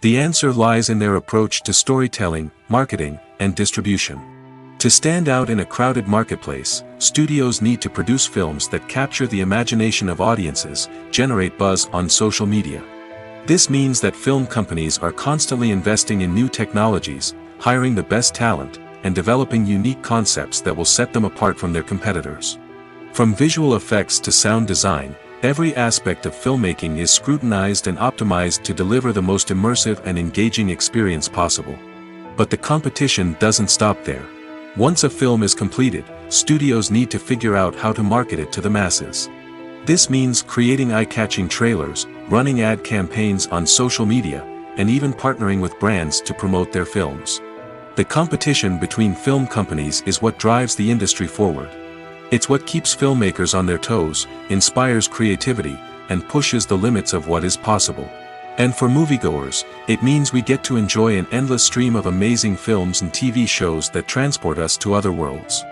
The answer lies in their approach to storytelling, marketing, and distribution. To stand out in a crowded marketplace, studios need to produce films that capture the imagination of audiences, generate buzz on social media. This means that film companies are constantly investing in new technologies, hiring the best talent, and developing unique concepts that will set them apart from their competitors. From visual effects to sound design, every aspect of filmmaking is scrutinized and optimized to deliver the most immersive and engaging experience possible. But the competition doesn't stop there. Once a film is completed, studios need to figure out how to market it to the masses. This means creating eye-catching trailers, running ad campaigns on social media, and even partnering with brands to promote their films. The competition between film companies is what drives the industry forward. It's what keeps filmmakers on their toes, inspires creativity, and pushes the limits of what is possible. And for moviegoers, it means we get to enjoy an endless stream of amazing films and TV shows that transport us to other worlds.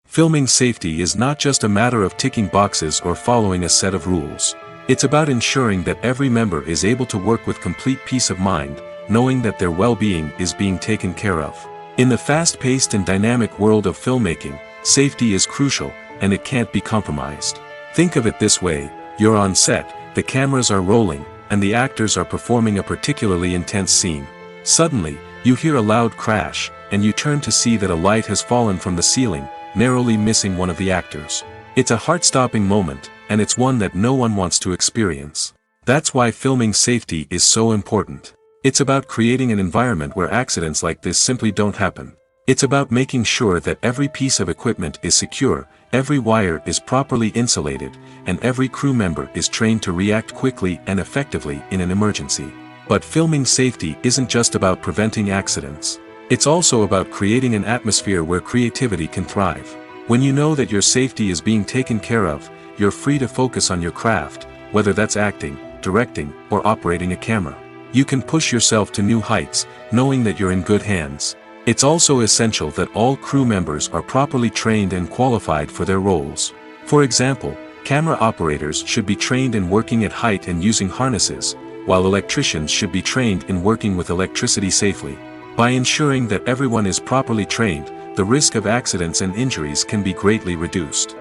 Filming safety is not just a matter of ticking boxes or following a set of rules. It's about ensuring that every member is able to work with complete peace of mind, knowing that their well-being is being taken care of. In the fast-paced and dynamic world of filmmaking, safety is crucial, and it can't be compromised. Think of it this way: you're on set, the cameras are rolling, and the actors are performing a particularly intense scene. Suddenly, you hear a loud crash, and you turn to see that a light has fallen from the ceiling, narrowly missing one of the actors. It's a heart-stopping moment, and it's one that no one wants to experience. That's why filming safety is so important. It's about creating an environment where accidents like this simply don't happen. It's about making sure that every piece of equipment is secure, every wire is properly insulated, and every crew member is trained to react quickly and effectively in an emergency. But filming safety isn't just about preventing accidents. It's also about creating an atmosphere where creativity can thrive. When you know that your safety is being taken care of, you're free to focus on your craft, whether that's acting, directing, or operating a camera. You can push yourself to new heights, knowing that you're in good hands. It's also essential that all crew members are properly trained and qualified for their roles. For example, camera operators should be trained in working at height and using harnesses, while electricians should be trained in working with electricity safely. By ensuring that everyone is properly trained, the risk of accidents and injuries can be greatly reduced.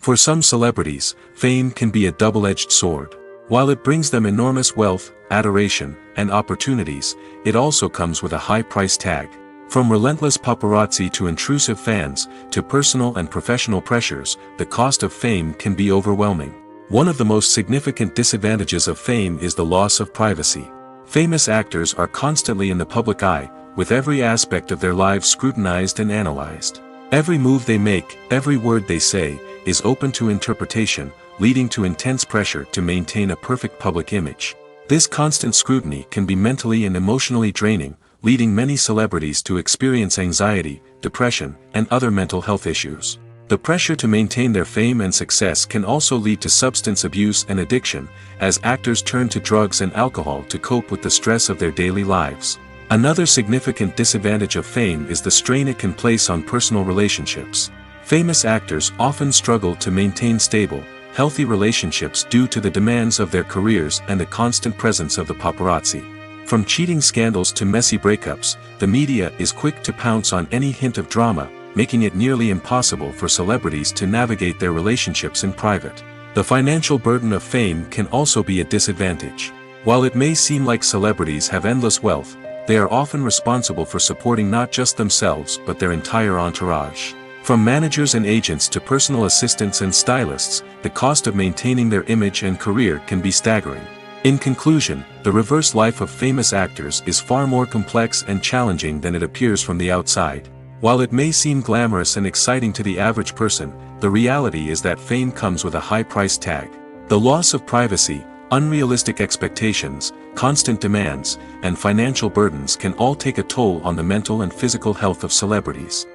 For some celebrities, fame can be a double-edged sword. While it brings them enormous wealth, adoration, and opportunities, it also comes with a high price tag. From relentless paparazzi to intrusive fans, to personal and professional pressures, the cost of fame can be overwhelming. One of the most significant disadvantages of fame is the loss of privacy. Famous actors are constantly in the public eye, with every aspect of their lives scrutinized and analyzed. Every move they make, every word they say, is open to interpretation, leading to intense pressure to maintain a perfect public image. This constant scrutiny can be mentally and emotionally draining, leading many celebrities to experience anxiety, depression, and other mental health issues. The pressure to maintain their fame and success can also lead to substance abuse and addiction, as actors turn to drugs and alcohol to cope with the stress of their daily lives. Another significant disadvantage of fame is the strain it can place on personal relationships. Famous actors often struggle to maintain stable, healthy relationships due to the demands of their careers and the constant presence of the paparazzi. From cheating scandals to messy breakups, the media is quick to pounce on any hint of drama, making it nearly impossible for celebrities to navigate their relationships in private. The financial burden of fame can also be a disadvantage. While it may seem like celebrities have endless wealth, they are often responsible for supporting not just themselves but their entire entourage. From managers and agents to personal assistants and stylists, the cost of maintaining their image and career can be staggering. In conclusion, the reverse life of famous actors is far more complex and challenging than it appears from the outside. While it may seem glamorous and exciting to the average person, the reality is that fame comes with a high price tag. The loss of privacy, unrealistic expectations, constant demands, and financial burdens can all take a toll on the mental and physical health of celebrities.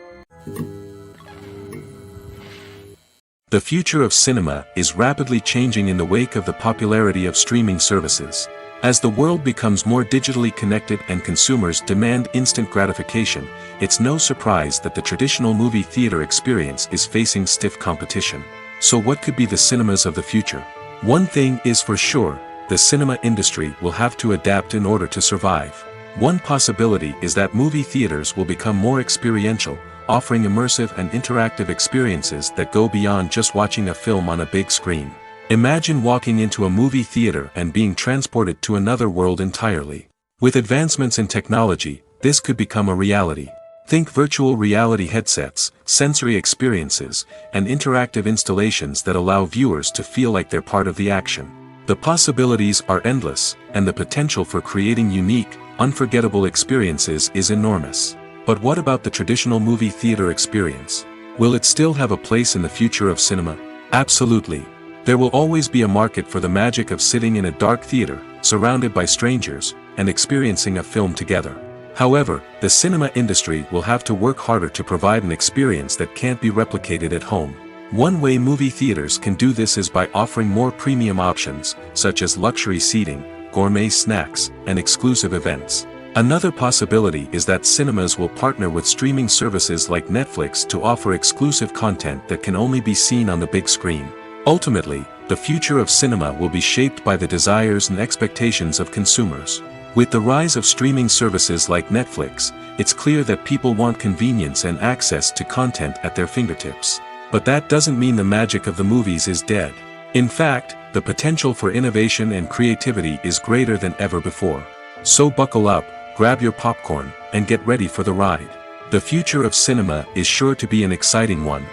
The future of cinema is rapidly changing in the wake of the popularity of streaming services. As the world becomes more digitally connected and consumers demand instant gratification, it's no surprise that the traditional movie theater experience is facing stiff competition. So what could be the cinemas of the future? One thing is for sure, the cinema industry will have to adapt in order to survive. One possibility is that movie theaters will become more experiential, offering immersive and interactive experiences that go beyond just watching a film on a big screen. Imagine walking into a movie theater and being transported to another world entirely. With advancements in technology, this could become a reality. Think virtual reality headsets, sensory experiences, and interactive installations that allow viewers to feel like they're part of the action. The possibilities are endless, and the potential for creating unique, unforgettable experiences is enormous. But what about the traditional movie theater experience? Will it still have a place in the future of cinema? Absolutely. There will always be a market for the magic of sitting in a dark theater, surrounded by strangers, and experiencing a film together. However, the cinema industry will have to work harder to provide an experience that can't be replicated at home. One way movie theaters can do this is by offering more premium options, such as luxury seating, gourmet snacks, and exclusive events. Another possibility is that cinemas will partner with streaming services like Netflix to offer exclusive content that can only be seen on the big screen. Ultimately, the future of cinema will be shaped by the desires and expectations of consumers. With the rise of streaming services like Netflix, it's clear that people want convenience and access to content at their fingertips. But that doesn't mean the magic of the movies is dead. In fact, the potential for innovation and creativity is greater than ever before. So buckle up, grab your popcorn, and get ready for the ride. The future of cinema is sure to be an exciting one.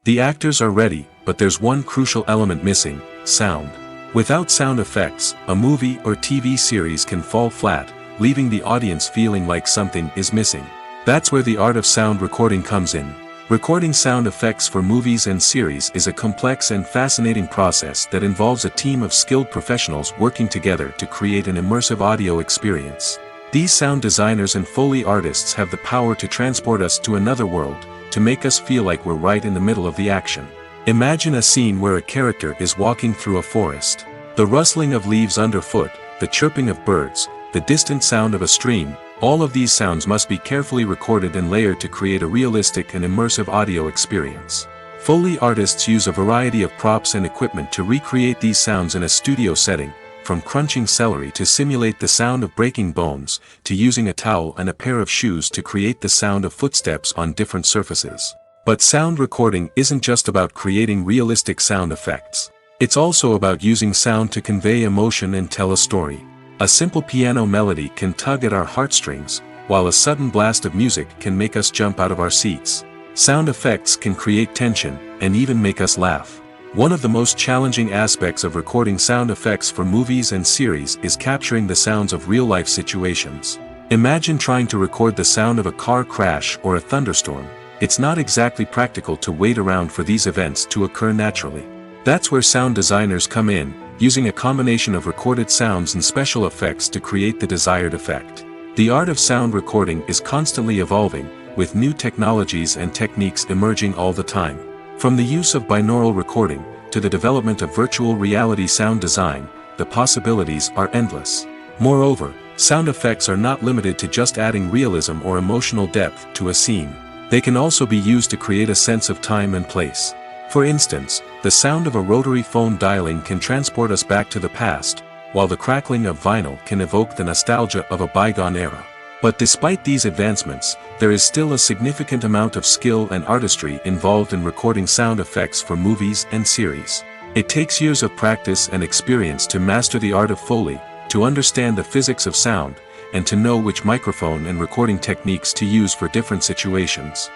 The actors are ready, but there's one crucial element missing: sound. Without sound effects, a movie or TV series can fall flat, leaving the audience feeling like something is missing. That's where the art of sound recording comes in. Recording sound effects for movies and series is a complex and fascinating process that involves a team of skilled professionals working together to create an immersive audio experience. These sound designers and Foley artists have the power to transport us to another world, to make us feel like we're right in the middle of the action. Imagine a scene where a character is walking through a forest. The rustling of leaves underfoot, the chirping of birds, the distant sound of a stream, all of these sounds must be carefully recorded and layered to create a realistic and immersive audio experience. Foley artists use a variety of props and equipment to recreate these sounds in a studio setting, from crunching celery to simulate the sound of breaking bones, to using a towel and a pair of shoes to create the sound of footsteps on different surfaces. But sound recording isn't just about creating realistic sound effects. It's also about using sound to convey emotion and tell a story. A simple piano melody can tug at our heartstrings, while a sudden blast of music can make us jump out of our seats. Sound effects can create tension, and even make us laugh. One of the most challenging aspects of recording sound effects for movies and series is capturing the sounds of real-life situations. Imagine trying to record the sound of a car crash or a thunderstorm. It's not exactly practical to wait around for these events to occur naturally. That's where sound designers come in, using a combination of recorded sounds and special effects to create the desired effect. The art of sound recording is constantly evolving, with new technologies and techniques emerging all the time. From the use of binaural recording, to the development of virtual reality sound design, the possibilities are endless. Moreover, sound effects are not limited to just adding realism or emotional depth to a scene. They can also be used to create a sense of time and place. For instance, the sound of a rotary phone dialing can transport us back to the past, while the crackling of vinyl can evoke the nostalgia of a bygone era. But despite these advancements, there is still a significant amount of skill and artistry involved in recording sound effects for movies and series. It takes years of practice and experience to master the art of Foley, to understand the physics of sound, and to know which microphone and recording techniques to use for different situations.